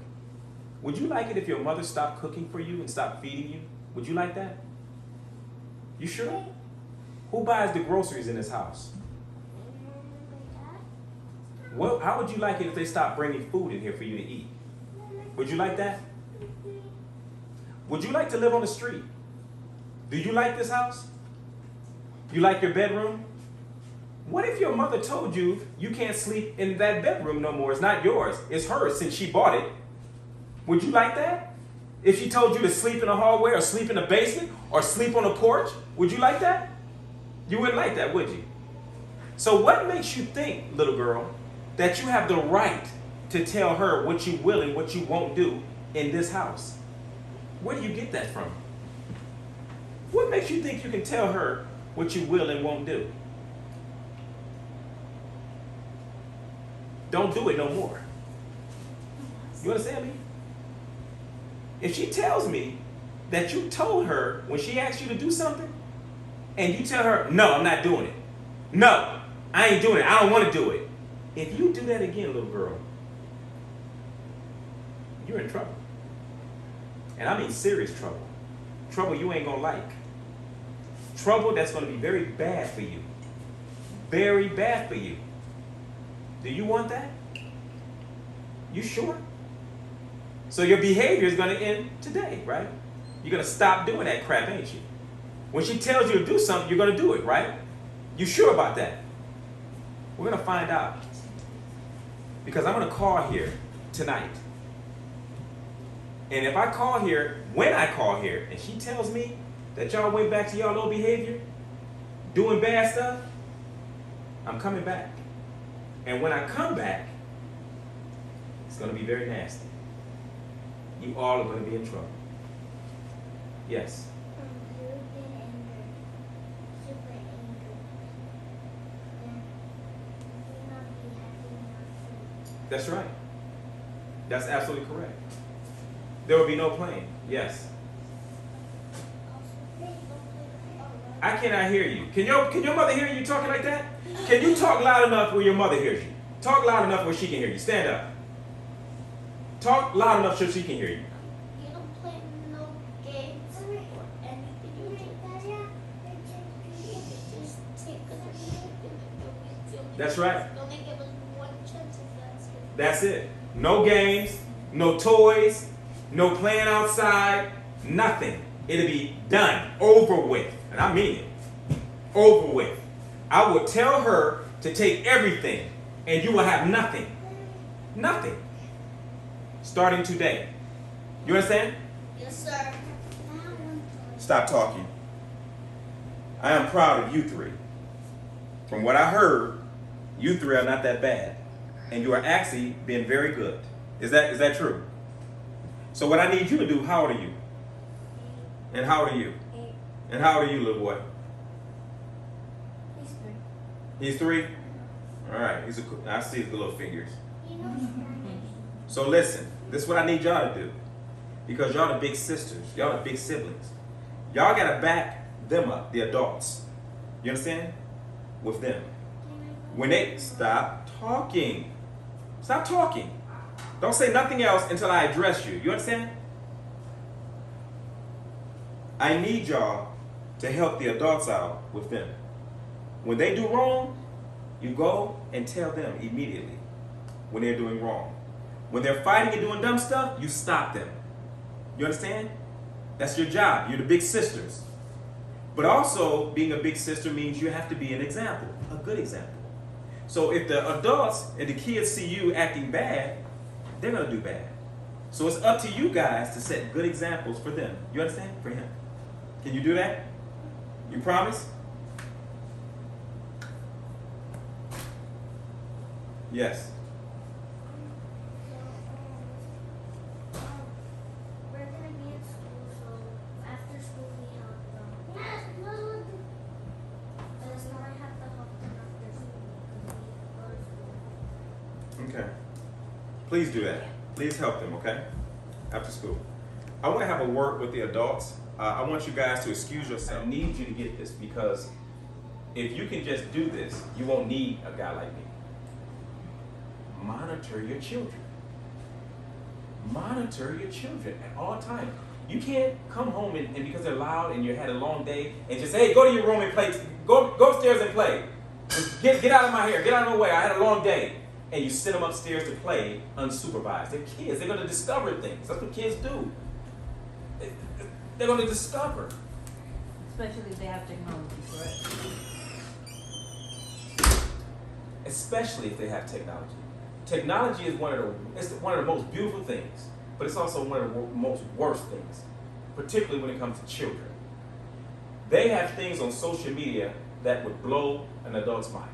Would you like it if your mother stopped cooking for you and stopped feeding you? Would you like that? You sure? Who buys the groceries in this house? Well, how would you like it if they stopped bringing food in here for you to eat? Would you like that? Would you like to live on the street? Do you like this house? You like your bedroom? What if your mother told you you can't sleep in that bedroom no more? It's not yours. It's hers since she bought it. Would you like that? If she told you to sleep in the hallway or sleep in the basement or sleep on the porch, would you like that? You wouldn't like that, would you? So what makes you think, little girl, that you have the right to tell her what you will and what you won't do in this house? Where do you get that from? What makes you think you can tell her what you will and won't do? Don't do it no more. You understand me? If she tells me that you told her when she asked you to do something, and you tell her, no, I'm not doing it. No, I ain't doing it. I don't want to do it. If you do that again, little girl, you're in trouble. And I mean serious trouble. Trouble you ain't going to like. Trouble that's going to be very bad for you. Very bad for you. Do you want that? You sure? So your behavior is going to end today, right? You're going to stop doing that crap, ain't you? When she tells you to do something, you're going to do it, right? You sure about that? We're going to find out. Because I'm going to call here tonight. And if I call here, when I call here, and she tells me that y'all went back to y'all old behavior, doing bad stuff, I'm coming back. And when I come back, it's going to be very nasty. You all are going to be in trouble. Yes. That's right. That's absolutely correct. There will be no plane. Yes. I cannot hear you. Can your mother hear you talking like that? Can you talk loud enough where your mother hears you? Talk loud enough where she can hear you. Stand up. Talk loud enough so she can hear you. You don't play no games or anything. You just take us. That's right. Only give us one chance if That's it. No games, no toys, no playing outside, nothing. It'll be done, over with. And I mean it. Over with. I will tell her to take everything and you will have nothing. Nothing. Starting today. You understand? Yes, sir. Stop talking. I am proud of you three. From what I heard, you three are not that bad. And you are actually being very good. Is that true? So what I need you to do, how old are you? And how old are you? 8. And how old are you, little boy? He's 3. He's 3? All right, I see his little fingers. He knows Spanish. So listen, this is what I need y'all to do. Because y'all the big sisters, y'all the big siblings. Y'all gotta back them up, the adults. You understand? With them. When they stop talking. Stop talking. Don't say nothing else until I address you. You understand? I need y'all to help the adults out with them. When they do wrong, you go and tell them immediately when they're doing wrong. When they're fighting and doing dumb stuff, you stop them. You understand? That's your job. You're the big sisters. But also, being a big sister means you have to be an example, a good example. So if the adults and the kids see you acting bad, they're going to do bad. So it's up to you guys to set good examples for them. You understand? For him. Can you do that? You promise? Yes. We're gonna be in school, so after school we help them. But it's not I have to help them after school because we go to school. Okay. Please do that. Please help them, okay? After school. I want to have a word with the adults. I want you guys to excuse yourself. I need you to get this because if you can just do this, you won't need a guy like me. Monitor your children. Monitor your children at all times. You can't come home and because they're loud and you had a long day and just say, hey, go to your room and play. Go upstairs and play. Get out of my hair. Get out of my way. I had a long day. And you send them upstairs to play unsupervised. They're kids. They're going to discover things. That's what kids do. They're going to discover. Especially if they have technology, correct? Especially if they have technology. Technology is one of the most beautiful things, but it's also one of the most worst things, particularly when it comes to children. They have things on social media that would blow an adult's mind.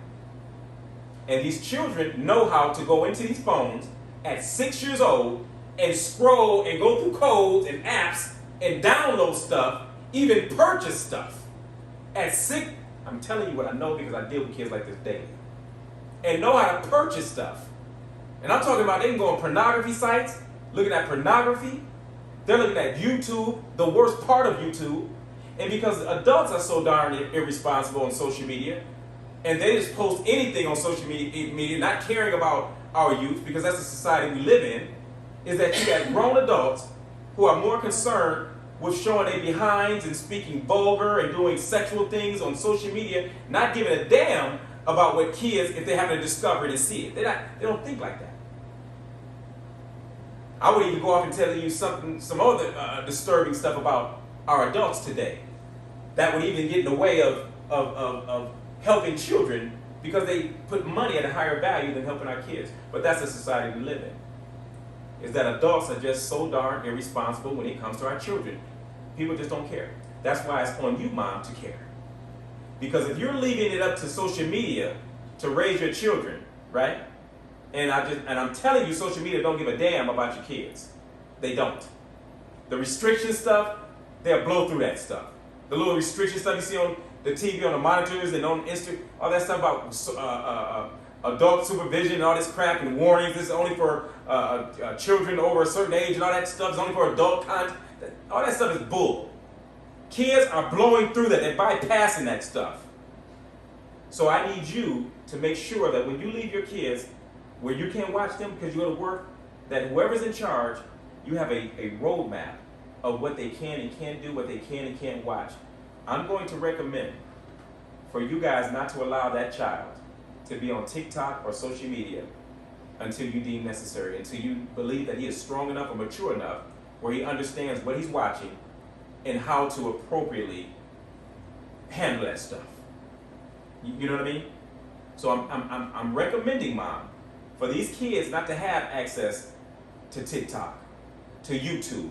And these children know how to go into these phones at 6 years old and scroll and go through codes and apps and download stuff, even purchase stuff. At 6, I'm telling you what I know because I deal with kids like this daily. And know how to purchase stuff. And I'm talking about they can go on pornography sites, looking at pornography. They're looking at YouTube, the worst part of YouTube. And because adults are so darn irresponsible on social media, and they just post anything on social media, not caring about our youth, because that's the society we live in, is that you got grown adults who are more concerned with showing their behinds and speaking vulgar and doing sexual things on social media, not giving a damn about what kids, if they happen to discover it and see it. They don't think like that. I would even go off and tell you some other disturbing stuff about our adults today that would even get in the way of helping children because they put money at a higher value than helping our kids. But that's the society we live in. Is that adults are just so darn irresponsible when it comes to our children. People just don't care. That's why it's on you, mom, to care. Because if you're leaving it up to social media to raise your children, right? And I'm telling you, social media don't give a damn about your kids. They don't. The restriction stuff, they'll blow through that stuff. The little restriction stuff you see on the TV, on the monitors, and on Instagram, all that stuff about adult supervision and all this crap and warnings. This is only for children over a certain age and all that stuff is only for adult content. All that stuff is bull. Kids are blowing through that. They're bypassing that stuff. So I need you to make sure that when you leave your kids where you can't watch them because you go to work, that whoever's in charge, you have a roadmap of what they can and can't do, what they can and can't watch. I'm going to recommend for you guys not to allow that child to be on TikTok or social media until you deem necessary, until you believe that he is strong enough or mature enough where he understands what he's watching and how to appropriately handle that stuff. You know what I mean? So I'm recommending, Mom, for these kids not to have access to TikTok, to YouTube,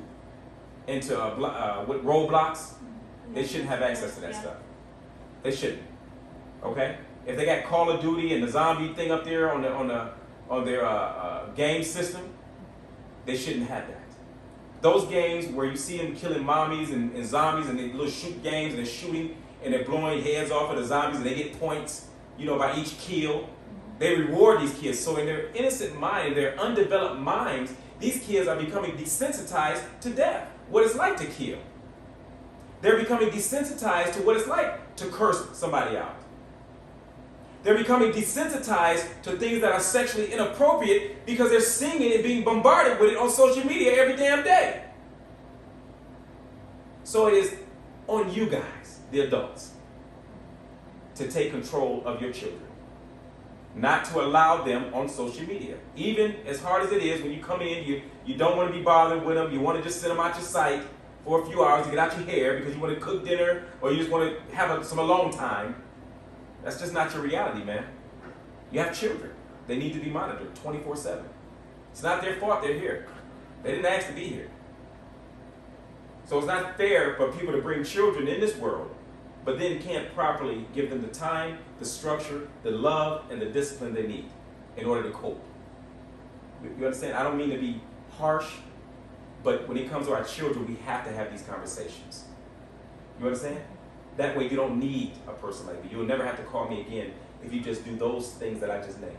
and to Roblox. They shouldn't have access to that stuff. They shouldn't. Okay? If they got Call of Duty and the zombie thing up there on their game system, they shouldn't have that. Those games where you see them killing mommies and zombies, and they little shoot games, and they're shooting and they're blowing heads off of the zombies, and they get points, by each kill. They reward these kids. So in their innocent mind, their undeveloped minds, these kids are becoming desensitized to death, what it's like to kill. They're becoming desensitized to what it's like to curse somebody out. They're becoming desensitized to things that are sexually inappropriate because they're seeing it and being bombarded with it on social media every damn day. So it is on you guys, the adults, to take control of your children. Not to allow them on social media. Even as hard as it is, when you come in, you don't want to be bothered with them. You want to just send them out your sight for a few hours to get out your hair because you want to cook dinner or you just want to have some alone time. That's just not your reality, man. You have children. They need to be monitored 24/7. It's not their fault they're here. They didn't ask to be here. So it's not fair for people to bring children in this world, but then can't properly give them the time, the structure, the love, and the discipline they need in order to cope. You understand? I don't mean to be harsh, but when it comes to our children, we have to have these conversations. You understand? That way you don't need a person like me. You'll never have to call me again if you just do those things that I just named.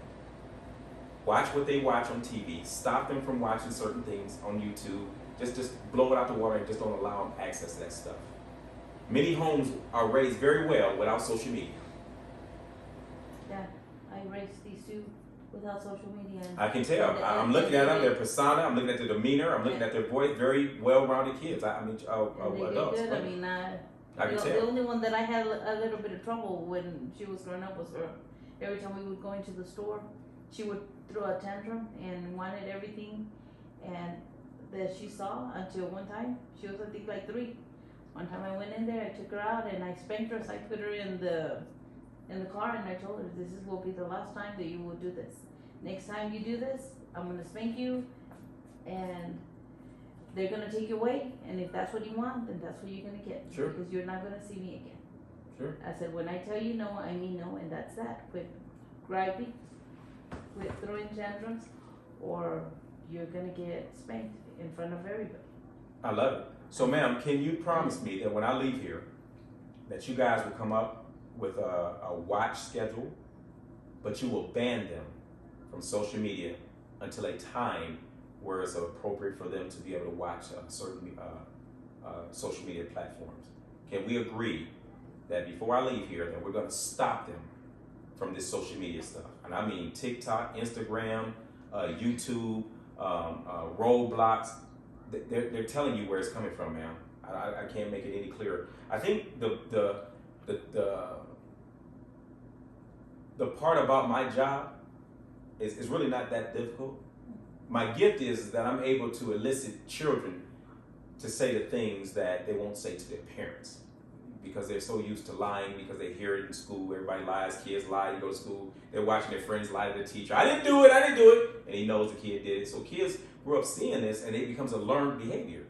Watch what they watch on TV. Stop them from watching certain things on YouTube. Just blow it out the water and just don't allow them access to that stuff. Many homes are raised very well without social media. Yeah, I raised these two without social media. I can tell. I'm looking at them, their persona, I'm looking at their demeanor, I'm looking at their voice. Very well-rounded kids. They adults. did good. I mean, I can the tell. only one that I had a little bit of trouble when she was growing up was her. Every time we would go into the store, she would throw a tantrum and wanted everything and that she saw until one time, she was I think like 3. One time I went in there, I took her out and I spanked her, so I put her in the car and I told her, this will be the last time that you will do this. Next time you do this, I'm gonna spank you and they're gonna take you away, and if that's what you want, then that's what you're gonna get. Sure. Because you're not gonna see me again. Sure. I said, when I tell you no, I mean no, and that's that. Quit griping, quit throwing tantrums, or you're gonna get spanked in front of everybody. I love it. So, ma'am, can you promise me that when I leave here, that you guys will come up with a watch schedule, but you will ban them from social media until a time where it's appropriate for them to be able to watch certain social media platforms? Can we agree that before I leave here, that we're going to stop them from this social media stuff? And I mean TikTok, Instagram, YouTube, Roblox. They're telling you where it's coming from, man. I can't make it any clearer. I think the part about my job is really not that difficult. My gift is that I'm able to elicit children to say the things that they won't say to their parents because they're so used to lying, because they hear it in school. Everybody lies, kids lie, they go to school, they're watching their friends lie to the teacher. I didn't do it. And he knows the kid did it. So kids grow up seeing this and it becomes a learned behavior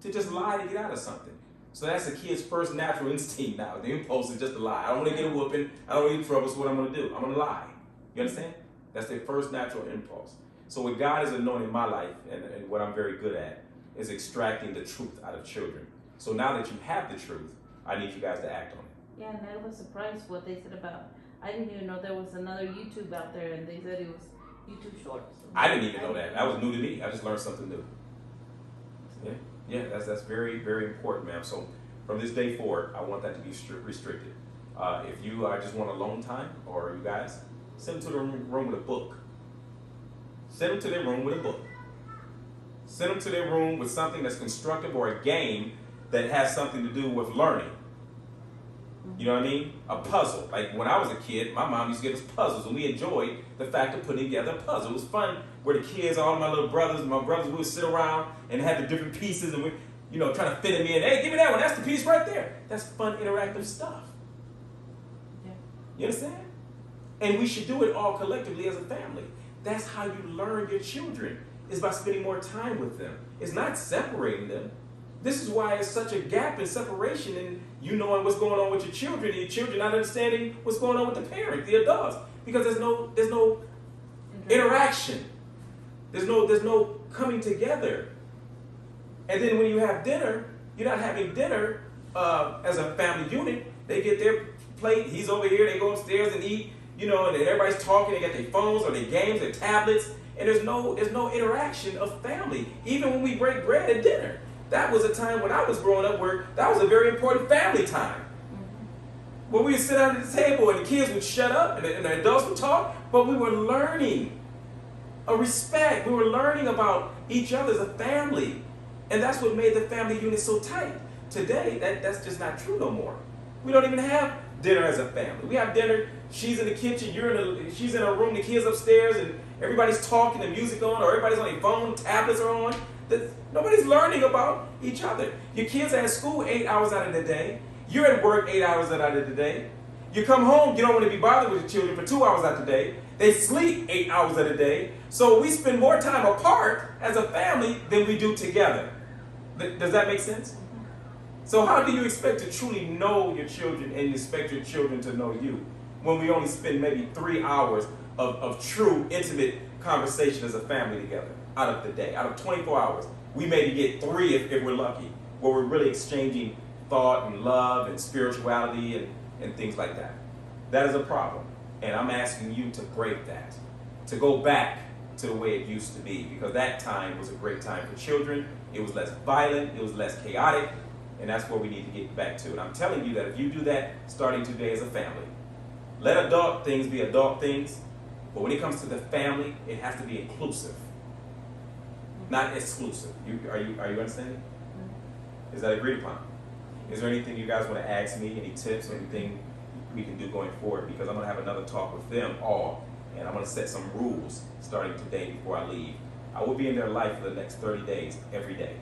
to just lie to get out of something. So that's the kid's first natural instinct now. The impulse is just to lie. I don't want to get a whooping. I don't want to get in trouble, so what I'm going to do? I'm going to lie. You understand? That's their first natural impulse. So what God has anointed my life, and what I'm very good at, is extracting the truth out of children. So now that you have the truth, I need you guys to act on it. Yeah, and I was surprised what they said about, I didn't even know there was another YouTube out there, and they said it was YouTube Shorts. I didn't even know that. That was new to me. I just learned something new. Yeah, that's very, very important, ma'am. So from this day forward, I want that to be restricted. If you just want alone time, or you guys, send them to the room with a book. Send them to their room with a book. Send them to their room with something that's constructive or a game that has something to do with learning. You know what I mean? A puzzle. Like when I was a kid, my mom used to give us puzzles, and we enjoyed the fact of putting together a puzzle. It was fun where the kids, all my little brothers, we would sit around and have the different pieces, and we, trying to fit them in. Hey, give me that one. That's the piece right there. That's fun, interactive stuff. Yeah. You understand? And we should do it all collectively as a family. That's how you learn your children, is by spending more time with them. It's not separating them. This is why it's such a gap in separation in you knowing what's going on with your children and your children not understanding what's going on with the parent, the adults. Because there's no interaction. There's no coming together. And then when you have dinner, you're not having dinner as a family unit. They get their plate, he's over here, they go upstairs and eat, and then everybody's talking, they got their phones or their games, their tablets, and there's no interaction of family. Even when we break bread at dinner. That was a time when I was growing up where that was a very important family time. When we would sit down at the table and the kids would shut up and the adults would talk, but we were learning a respect. We were learning about each other as a family. And that's what made the family unit so tight. Today, that's just not true no more. We don't even have dinner as a family. We have dinner, she's in the kitchen, she's in her room, the kids upstairs, and everybody's talking, the music on, or everybody's on their phone, tablets are on. Nobody's learning about each other. Your kids are at school 8 hours out of the day. You're at work 8 hours out of the day. You come home, you don't want to be bothered with your children for 2 hours out of the day. They sleep 8 hours of the day. So we spend more time apart as a family than we do together. Does that make sense? So how do you expect to truly know your children and you expect your children to know you when we only spend maybe 3 hours of true, intimate conversation as a family together out of the day? Out of 24 hours, we maybe get 3 if we're lucky, where we're really exchanging thought and love and spirituality and things like that. That is a problem. And I'm asking you to break that, to go back to the way it used to be, because that time was a great time for children. It was less violent, it was less chaotic, and that's where we need to get back to. And I'm telling you that if you do that starting today as a family, let adult things be adult things, but when it comes to the family, it has to be inclusive, not exclusive. Are you understanding? Is that agreed upon? Is there anything you guys want to ask me, any tips or anything we can do going forward? Because I'm going to have another talk with them all, and I'm going to set some rules starting today before I leave. I will be in their life for the next 30 days, every day.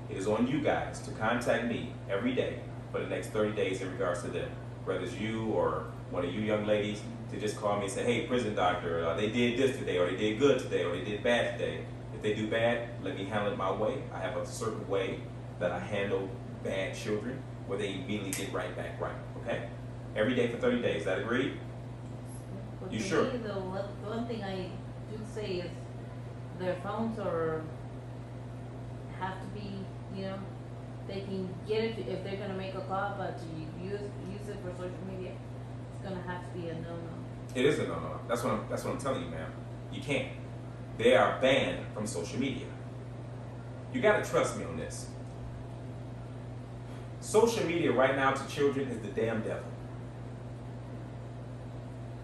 It is on you guys to contact me every day for the next 30 days in regards to them. Whether it's you or one of you young ladies, to just call me and say, hey, prison doctor, they did this today, or they did good today, or they did bad today. If they do bad, let me handle it my way. I have a certain way that I handle bad children, where they immediately get right back right, okay? Every day for 30 days, is that agreed? But You to sure? me, the one thing I do say is their phones have to be, they can get it if they're gonna make a call, but to use it for social media, it's gonna have to be a no-no. It is a no-no. That's what I'm telling you, ma'am. You can't. They are banned from social media. You gotta trust me on this. Social media right now to children is the damn devil.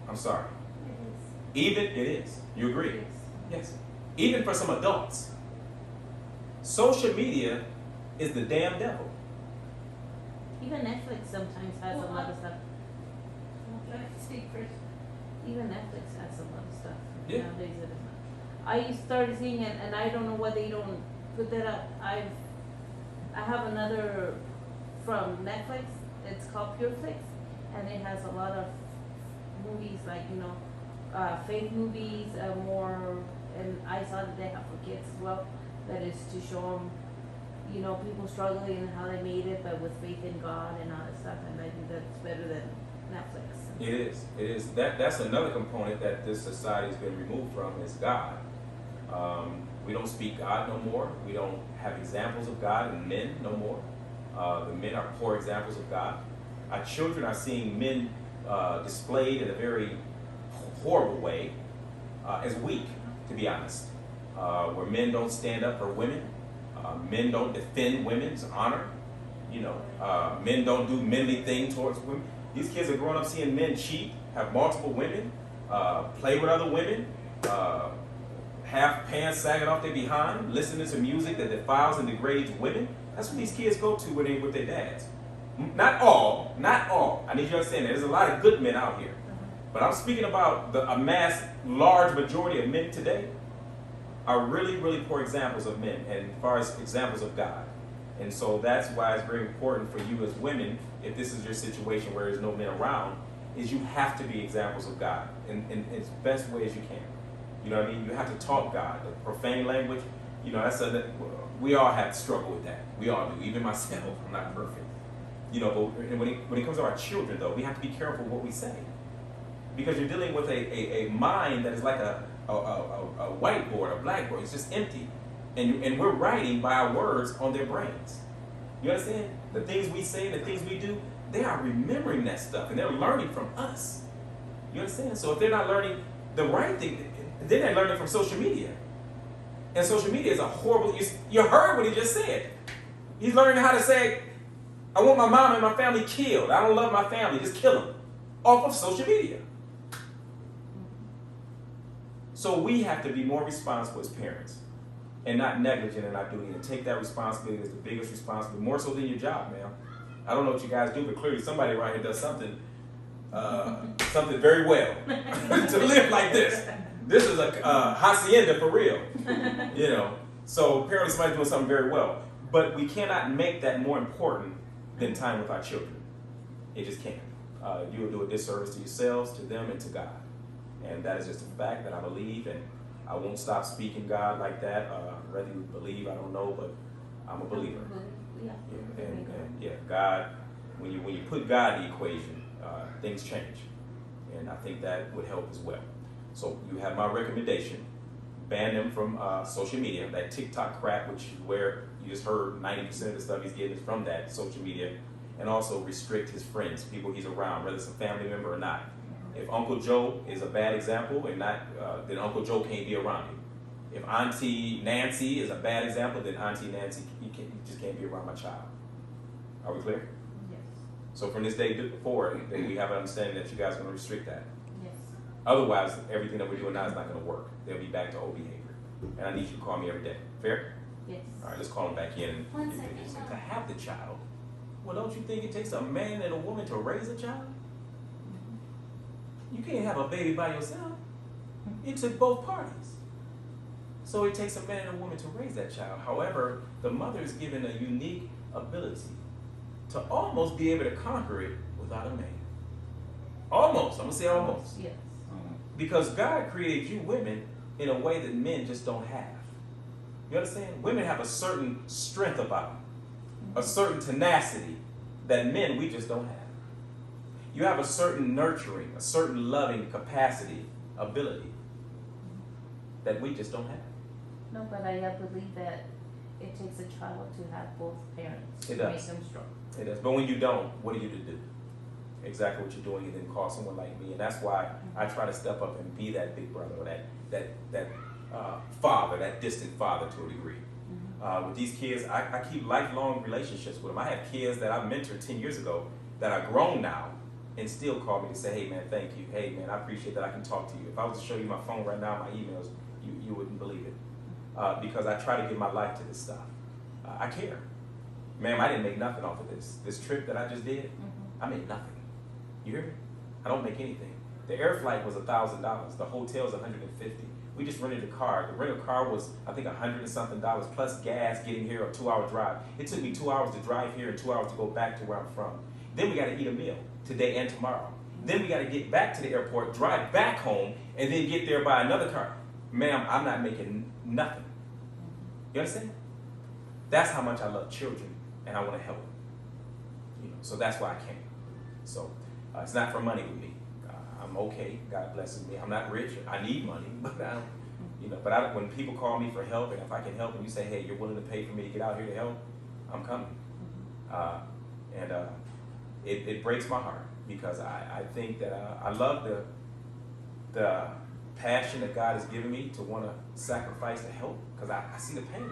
I'm sorry. Even it is. You agree? Yes. Even for some adults. Social media is the damn devil. Even Netflix sometimes has a lot of stuff. Even Netflix has a lot of stuff. Yeah. Nowadays it is not. I started seeing it, and I don't know why they don't put that up. I have another from Netflix. It's called PureFlix, and it has a lot of movies like faith movies, more. And I saw that they have for kids as well. That is to show them, people struggling and how they made it, but with faith in God and all that stuff. And I think that's better than Netflix. It is. It is. That's another component that this society has been removed from is God. We don't speak God no more. We don't have examples of God in men no more. The men are poor examples of God. Our children are seeing men displayed in a very horrible way as weak, to be honest. Where men don't stand up for women. Men don't defend women's honor. Men don't do manly things towards women. These kids are growing up seeing men cheat, have multiple women, play with other women, have pants sagging off their behind, listening to music that defiles and degrades women. That's what these kids go to when they with their dads. Not all. I need you to understand that. There's a lot of good men out here. But I'm speaking about a large majority of men today are really, really poor examples of men, and as far as examples of God. And so that's why it's very important for you as women, if this is your situation where there's no men around, is you have to be examples of God in as best way as you can. You know what I mean? You have to talk God. The profane language, we all have to struggle with that. We all do, even myself. I'm not perfect. But when it comes to our children, though, we have to be careful what we say. Because you're dealing with a mind that is like a whiteboard, a blackboard. It's just empty. And we're writing by our words on their brains. You understand? The things we say, the things we do, they are remembering that stuff, and they're learning from us. You understand? So if they're not learning the right thing, then they're learning from social media. And social media is a horrible, you heard what he just said. He's learning how to say, I want my mom and my family killed. I don't love my family, just kill them. Off of social media. So we have to be more responsible as parents and not negligent in our duty, and take that responsibility as the biggest responsibility, more so than your job, man. I don't know what you guys do, but clearly somebody right here does something very well to live like this. This is a hacienda for real, you know. So apparently somebody's doing something very well. But we cannot make that more important than time with our children. It just can't. You will do a disservice to yourselves, to them, and to God. And that is just a fact that I believe, and I won't stop speaking God like that. Whether you believe, I don't know, but I'm a believer. Yeah. And God, when you put God in the equation, things change. And I think that would help as well. So you have my recommendation. Ban them from social media, that TikTok crap, which is where you just heard 90% of the stuff he's getting is from that social media. And also restrict his friends, people he's around, whether it's a family member or not. If Uncle Joe is a bad example, and not, then Uncle Joe can't be around you. If Auntie Nancy is a bad example, then Auntie Nancy, you just can't be around my child. Are we clear? Yes. So from this day forward, then we have an understanding that you guys are going to restrict that. Yes. Otherwise, everything that we're doing now is not going to work. They'll be back to old behavior. And I need you to call me every day. Fair? Yes. All right, let's call them back in. One second. To have the child, well, don't you think it takes a man and a woman to raise a child? You can't have a baby by yourself. It took both parties. So it takes a man and a woman to raise that child. However, the mother is given a unique ability to almost be able to conquer it without a man. Almost. I'm going to say almost. Yes. Because God created you women in a way that men just don't have. You understand? Women have a certain strength about them, a certain tenacity that men, we just don't have. You have a certain nurturing, a certain loving capacity, ability that we just don't have. No, but I believe that it takes a child to have both parents It to does. make them strong. It does. But when you don't, what are you to do? Exactly what you're doing, and then call someone like me. And that's why I try to step up and be that big brother, or that father, that distant father to a degree. With these kids, I keep lifelong relationships with them. I have kids that I mentored 10 years ago that are grown now and still call me to say, hey man, thank you. Hey man, I appreciate that I can talk to you. If I was to show you my phone right now, my emails, you wouldn't believe it. Because I try to give my life to this stuff. I care. Ma'am, I didn't make nothing off of this. This trip that I just did, I made nothing. You hear me? I don't make anything. The air flight was $1,000. The hotel's $150. We just rented a car. The rental car was, I think, $100 and something plus gas getting here, a 2-hour drive. It took me 2 hours to drive here and 2 hours to go back to where I'm from. Then we got to eat a meal today and tomorrow. Then we got to get back to the airport, drive back home, and then get there by another car. Ma'am, I'm not making nothing. You understand? That's how much I love children, and I want to help them. You know, so that's why I came. So it's not for money with me. I'm okay. God blesses me. I'm not rich. I need money, but I don't, you know. But when people call me for help, and if I can help, and you say, "Hey, you're willing to pay for me to get out here to help," I'm coming. It breaks my heart because I think that I love the passion that God has given me to want to sacrifice to help because I see the pain.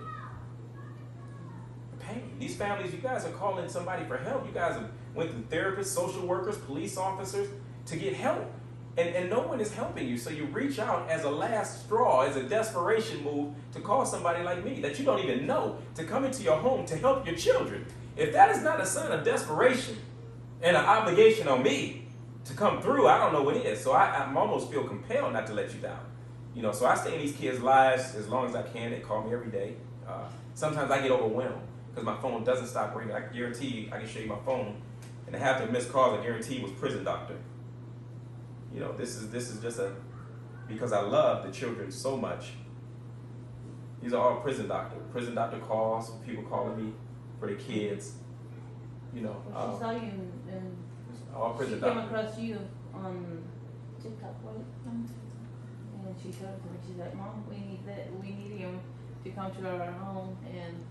The pain. These families, you guys are calling somebody for help. You guys have went to therapists, social workers, police officers to get help. And no one is helping you. So you reach out as a last straw, as a desperation move to call somebody like me that you don't even know to come into your home to help your children. If that is not a sign of desperation and an obligation on me to come through, I don't know what is. So I almost feel compelled not to let you down. You know, so I stay in these kids' lives as long as I can. They call me every day. Sometimes I get overwhelmed because my phone doesn't stop ringing. I guarantee you, I can show you my phone, and half the missed calls I guarantee was prison doctor. You know, this is just because I love the children so much. These are all prison doctor. Prison doctor calls, people calling me for the kids. You know, She saw you and all prison she came doctor. across you on TikTok, right? And she showed it to me. She's like, "Mom, we need that. We need him to come to our home and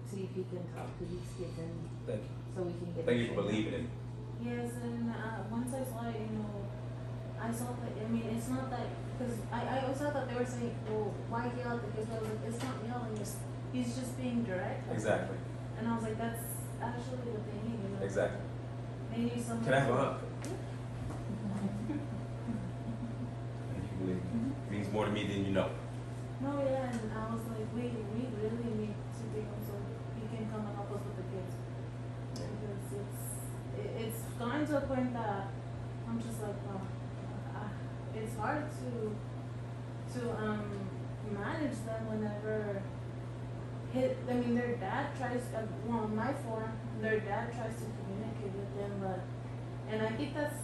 see if he can talk to these kids and Thank you. so we can get. Thank you for believing in me. Yes, and once I saw it, I saw that, it's not that, because I always thought that they were saying, well, why yell at the kids? But I was like, it's not yelling, he's just being direct. Exactly. And I was like, that's actually what they need, Exactly. They need someone. Can I have a hug? Thank you for believing in me. It means more to me than you know. No, yeah, and I was like, we really need to be home so he can come and help us with the kids. Because it's gotten to a point that I'm just like, it's hard to manage them whenever their dad tries, on my form, their dad tries to communicate with them, and I think that's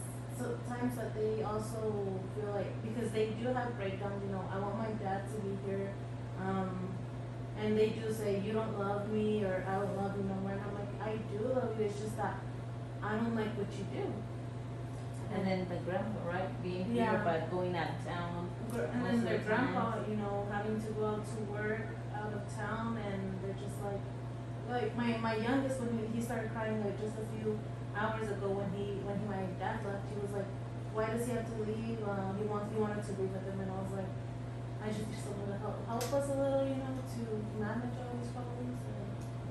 times that they also feel like, because they do have breakdowns, I want my dad to be here, and they do say, you don't love me, or I don't love you no more, and I'm like, I do love you, it's just that I don't like what you do. And then the grandpa, right, being here Yeah. but going out of town. And most then of their the grandpa, time. having to go out to work out of town, and they're just like my youngest, when he started crying like just a few hours ago when my dad left, he was like, why does he have to leave? He wanted to be with him, and I was like, I just need someone to help us a little, to manage all these problems.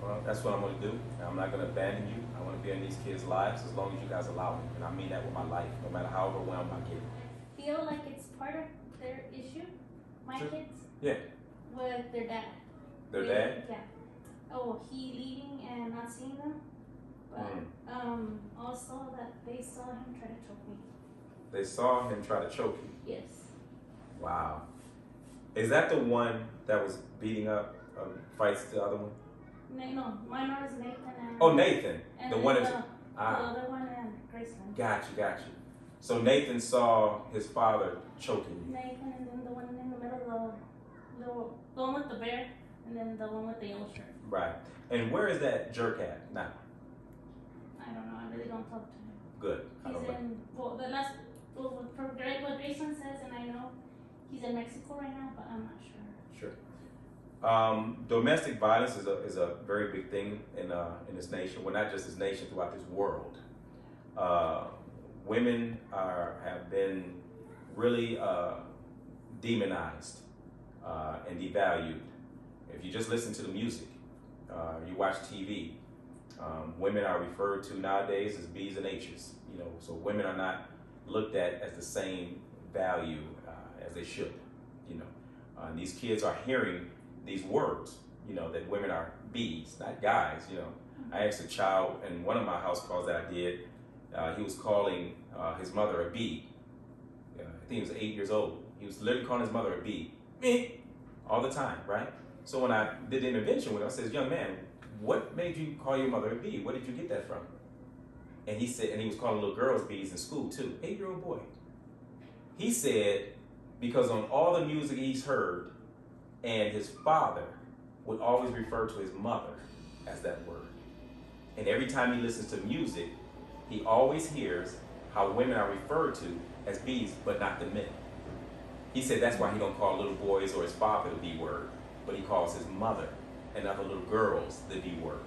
Well, that's what I'm going to do. I'm not going to abandon you. I want to be in these kids' lives as long as you guys allow me. And I mean that with my life, no matter how overwhelmed I get. I feel like it's part of their issue, my Sure. kids, Yeah. with their dad. Their dad? Yeah. Oh, he leaving and not seeing them. But also that they saw him try to choke me. They saw him try to choke you. Yes. Wow. Is that the one that was beating up, fights the other one? No, mine was Nathan and. Oh, Nathan. And The then one that's. the Ah, other one and Graceland. got you. So Nathan saw his father choking you. Nathan and then the one in the middle, the one with the bear, and then the one with the yellow shirt. Right. And where is that jerk at now? I don't know. I really don't talk to him. Good. I He's don't know. in what Grayson says, and I know he's in Mexico right now, but I'm not sure. Sure. Domestic violence is a very big thing in this nation. Well, not just this nation, throughout this world. Women have been really demonized and devalued. If you just listen to the music, you watch TV, women are referred to nowadays as B's and H's. So women are not looked at as the same value as they should. These kids are hearing these words, that women are B's, not guys. I asked a child in one of my house calls that I did, he was calling his mother a B. I think he was 8 years old. He was literally calling his mother a B. Me, all the time, right? So when I did the intervention with him, I said, young man, what made you call your mother a B? Where did you get that from? And he said, and he was calling little girls B's in school too, 8-year-old boy. He said, because on all the music he's heard, and his father would always refer to his mother as that word. And every time he listens to music, he always hears how women are referred to as B's, but not the men. He said that's why he don't call little boys or his father the B word, but he calls his mother and other little girls the B word.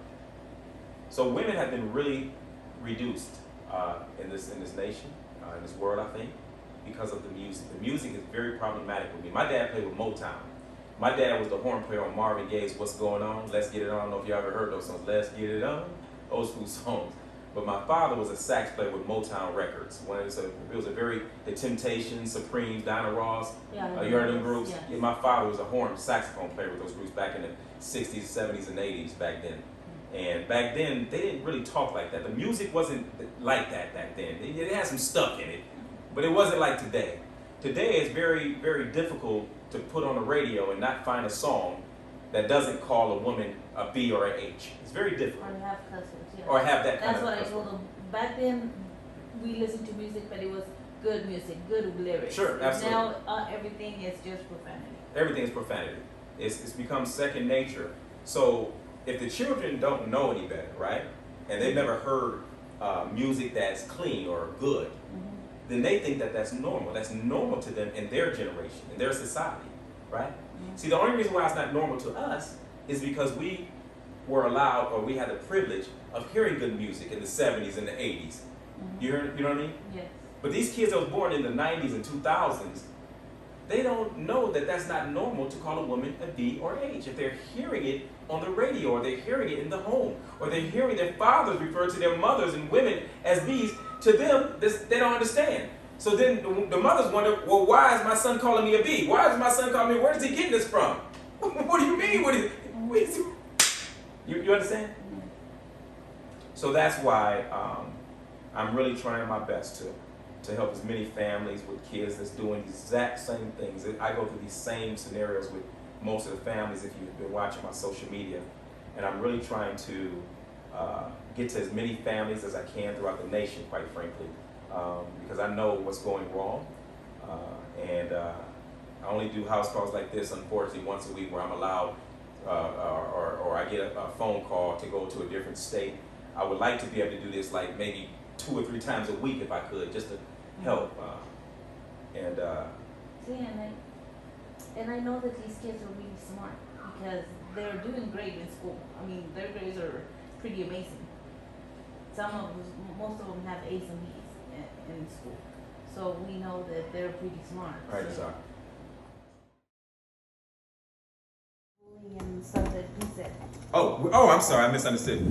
So women have been really reduced in this nation, in this world, I think, because of the music. The music is very problematic with me. My dad played with Motown. My dad was the horn player on Marvin Gaye's What's Going On, Let's Get It On. I don't know if you ever heard those songs, Let's Get It On, old school songs. But my father was a sax player with Motown Records. It was a very, The Temptations, Supremes, Dinah Ross. Yeah, You heard of them groups? yes. Yeah, my father was a horn saxophone player with those groups back in the 60s, 70s, and 80s back then. And back then, they didn't really talk like that. The music wasn't like that back then. It had some stuff in it, but it wasn't like today. Today, it's very, very difficult to put on the radio and not find a song that doesn't call a woman a B or a H. It's very difficult. Or have cuss words, yeah. Or have that kind That's of what I cuss told word. them. Back then, we listened to music, but it was good music, good lyrics. Sure, absolutely. Now everything is just profanity. Everything is profanity. It's become second nature. So if the children don't know any better, right, and they've never heard music that's clean or good, then they think that that's normal. That's normal to them in their generation, in their society, right? See, the only reason why it's not normal to us is because we were allowed, or we had the privilege of hearing good music in the 70s and the 80s. You know what I mean? Yes. But these kids that was born in the 90s and 2000s, they don't know that that's not normal to call a woman a D or H. If they're hearing it on the radio, or they're hearing it in the home, or they're hearing their fathers refer to their mothers and women as these, to them, they don't understand. So then the mothers wonder, well, why is my son calling me a B? Why is my son calling me, where is he getting this from? What do you mean? What is you understand? So that's why I'm really trying my best to help as many families with kids that's doing the exact same things. I go through these same scenarios with most of the families if you've been watching my social media. And I'm really trying to get to as many families as I can throughout the nation, quite frankly, because I know what's going wrong. I only do house calls like this, unfortunately, once a week, where I'm allowed, or I get a phone call to go to a different state. I would like to be able to do this like maybe 2 or 3 times a week if I could, just to help. See, and I know that these kids are really smart because they're doing great in school. I mean, their grades are pretty amazing. Most of them have A's and B's in school, so we know that they're pretty smart. Right, so. sorry. And stuff that he said. Oh, I'm sorry, I misunderstood.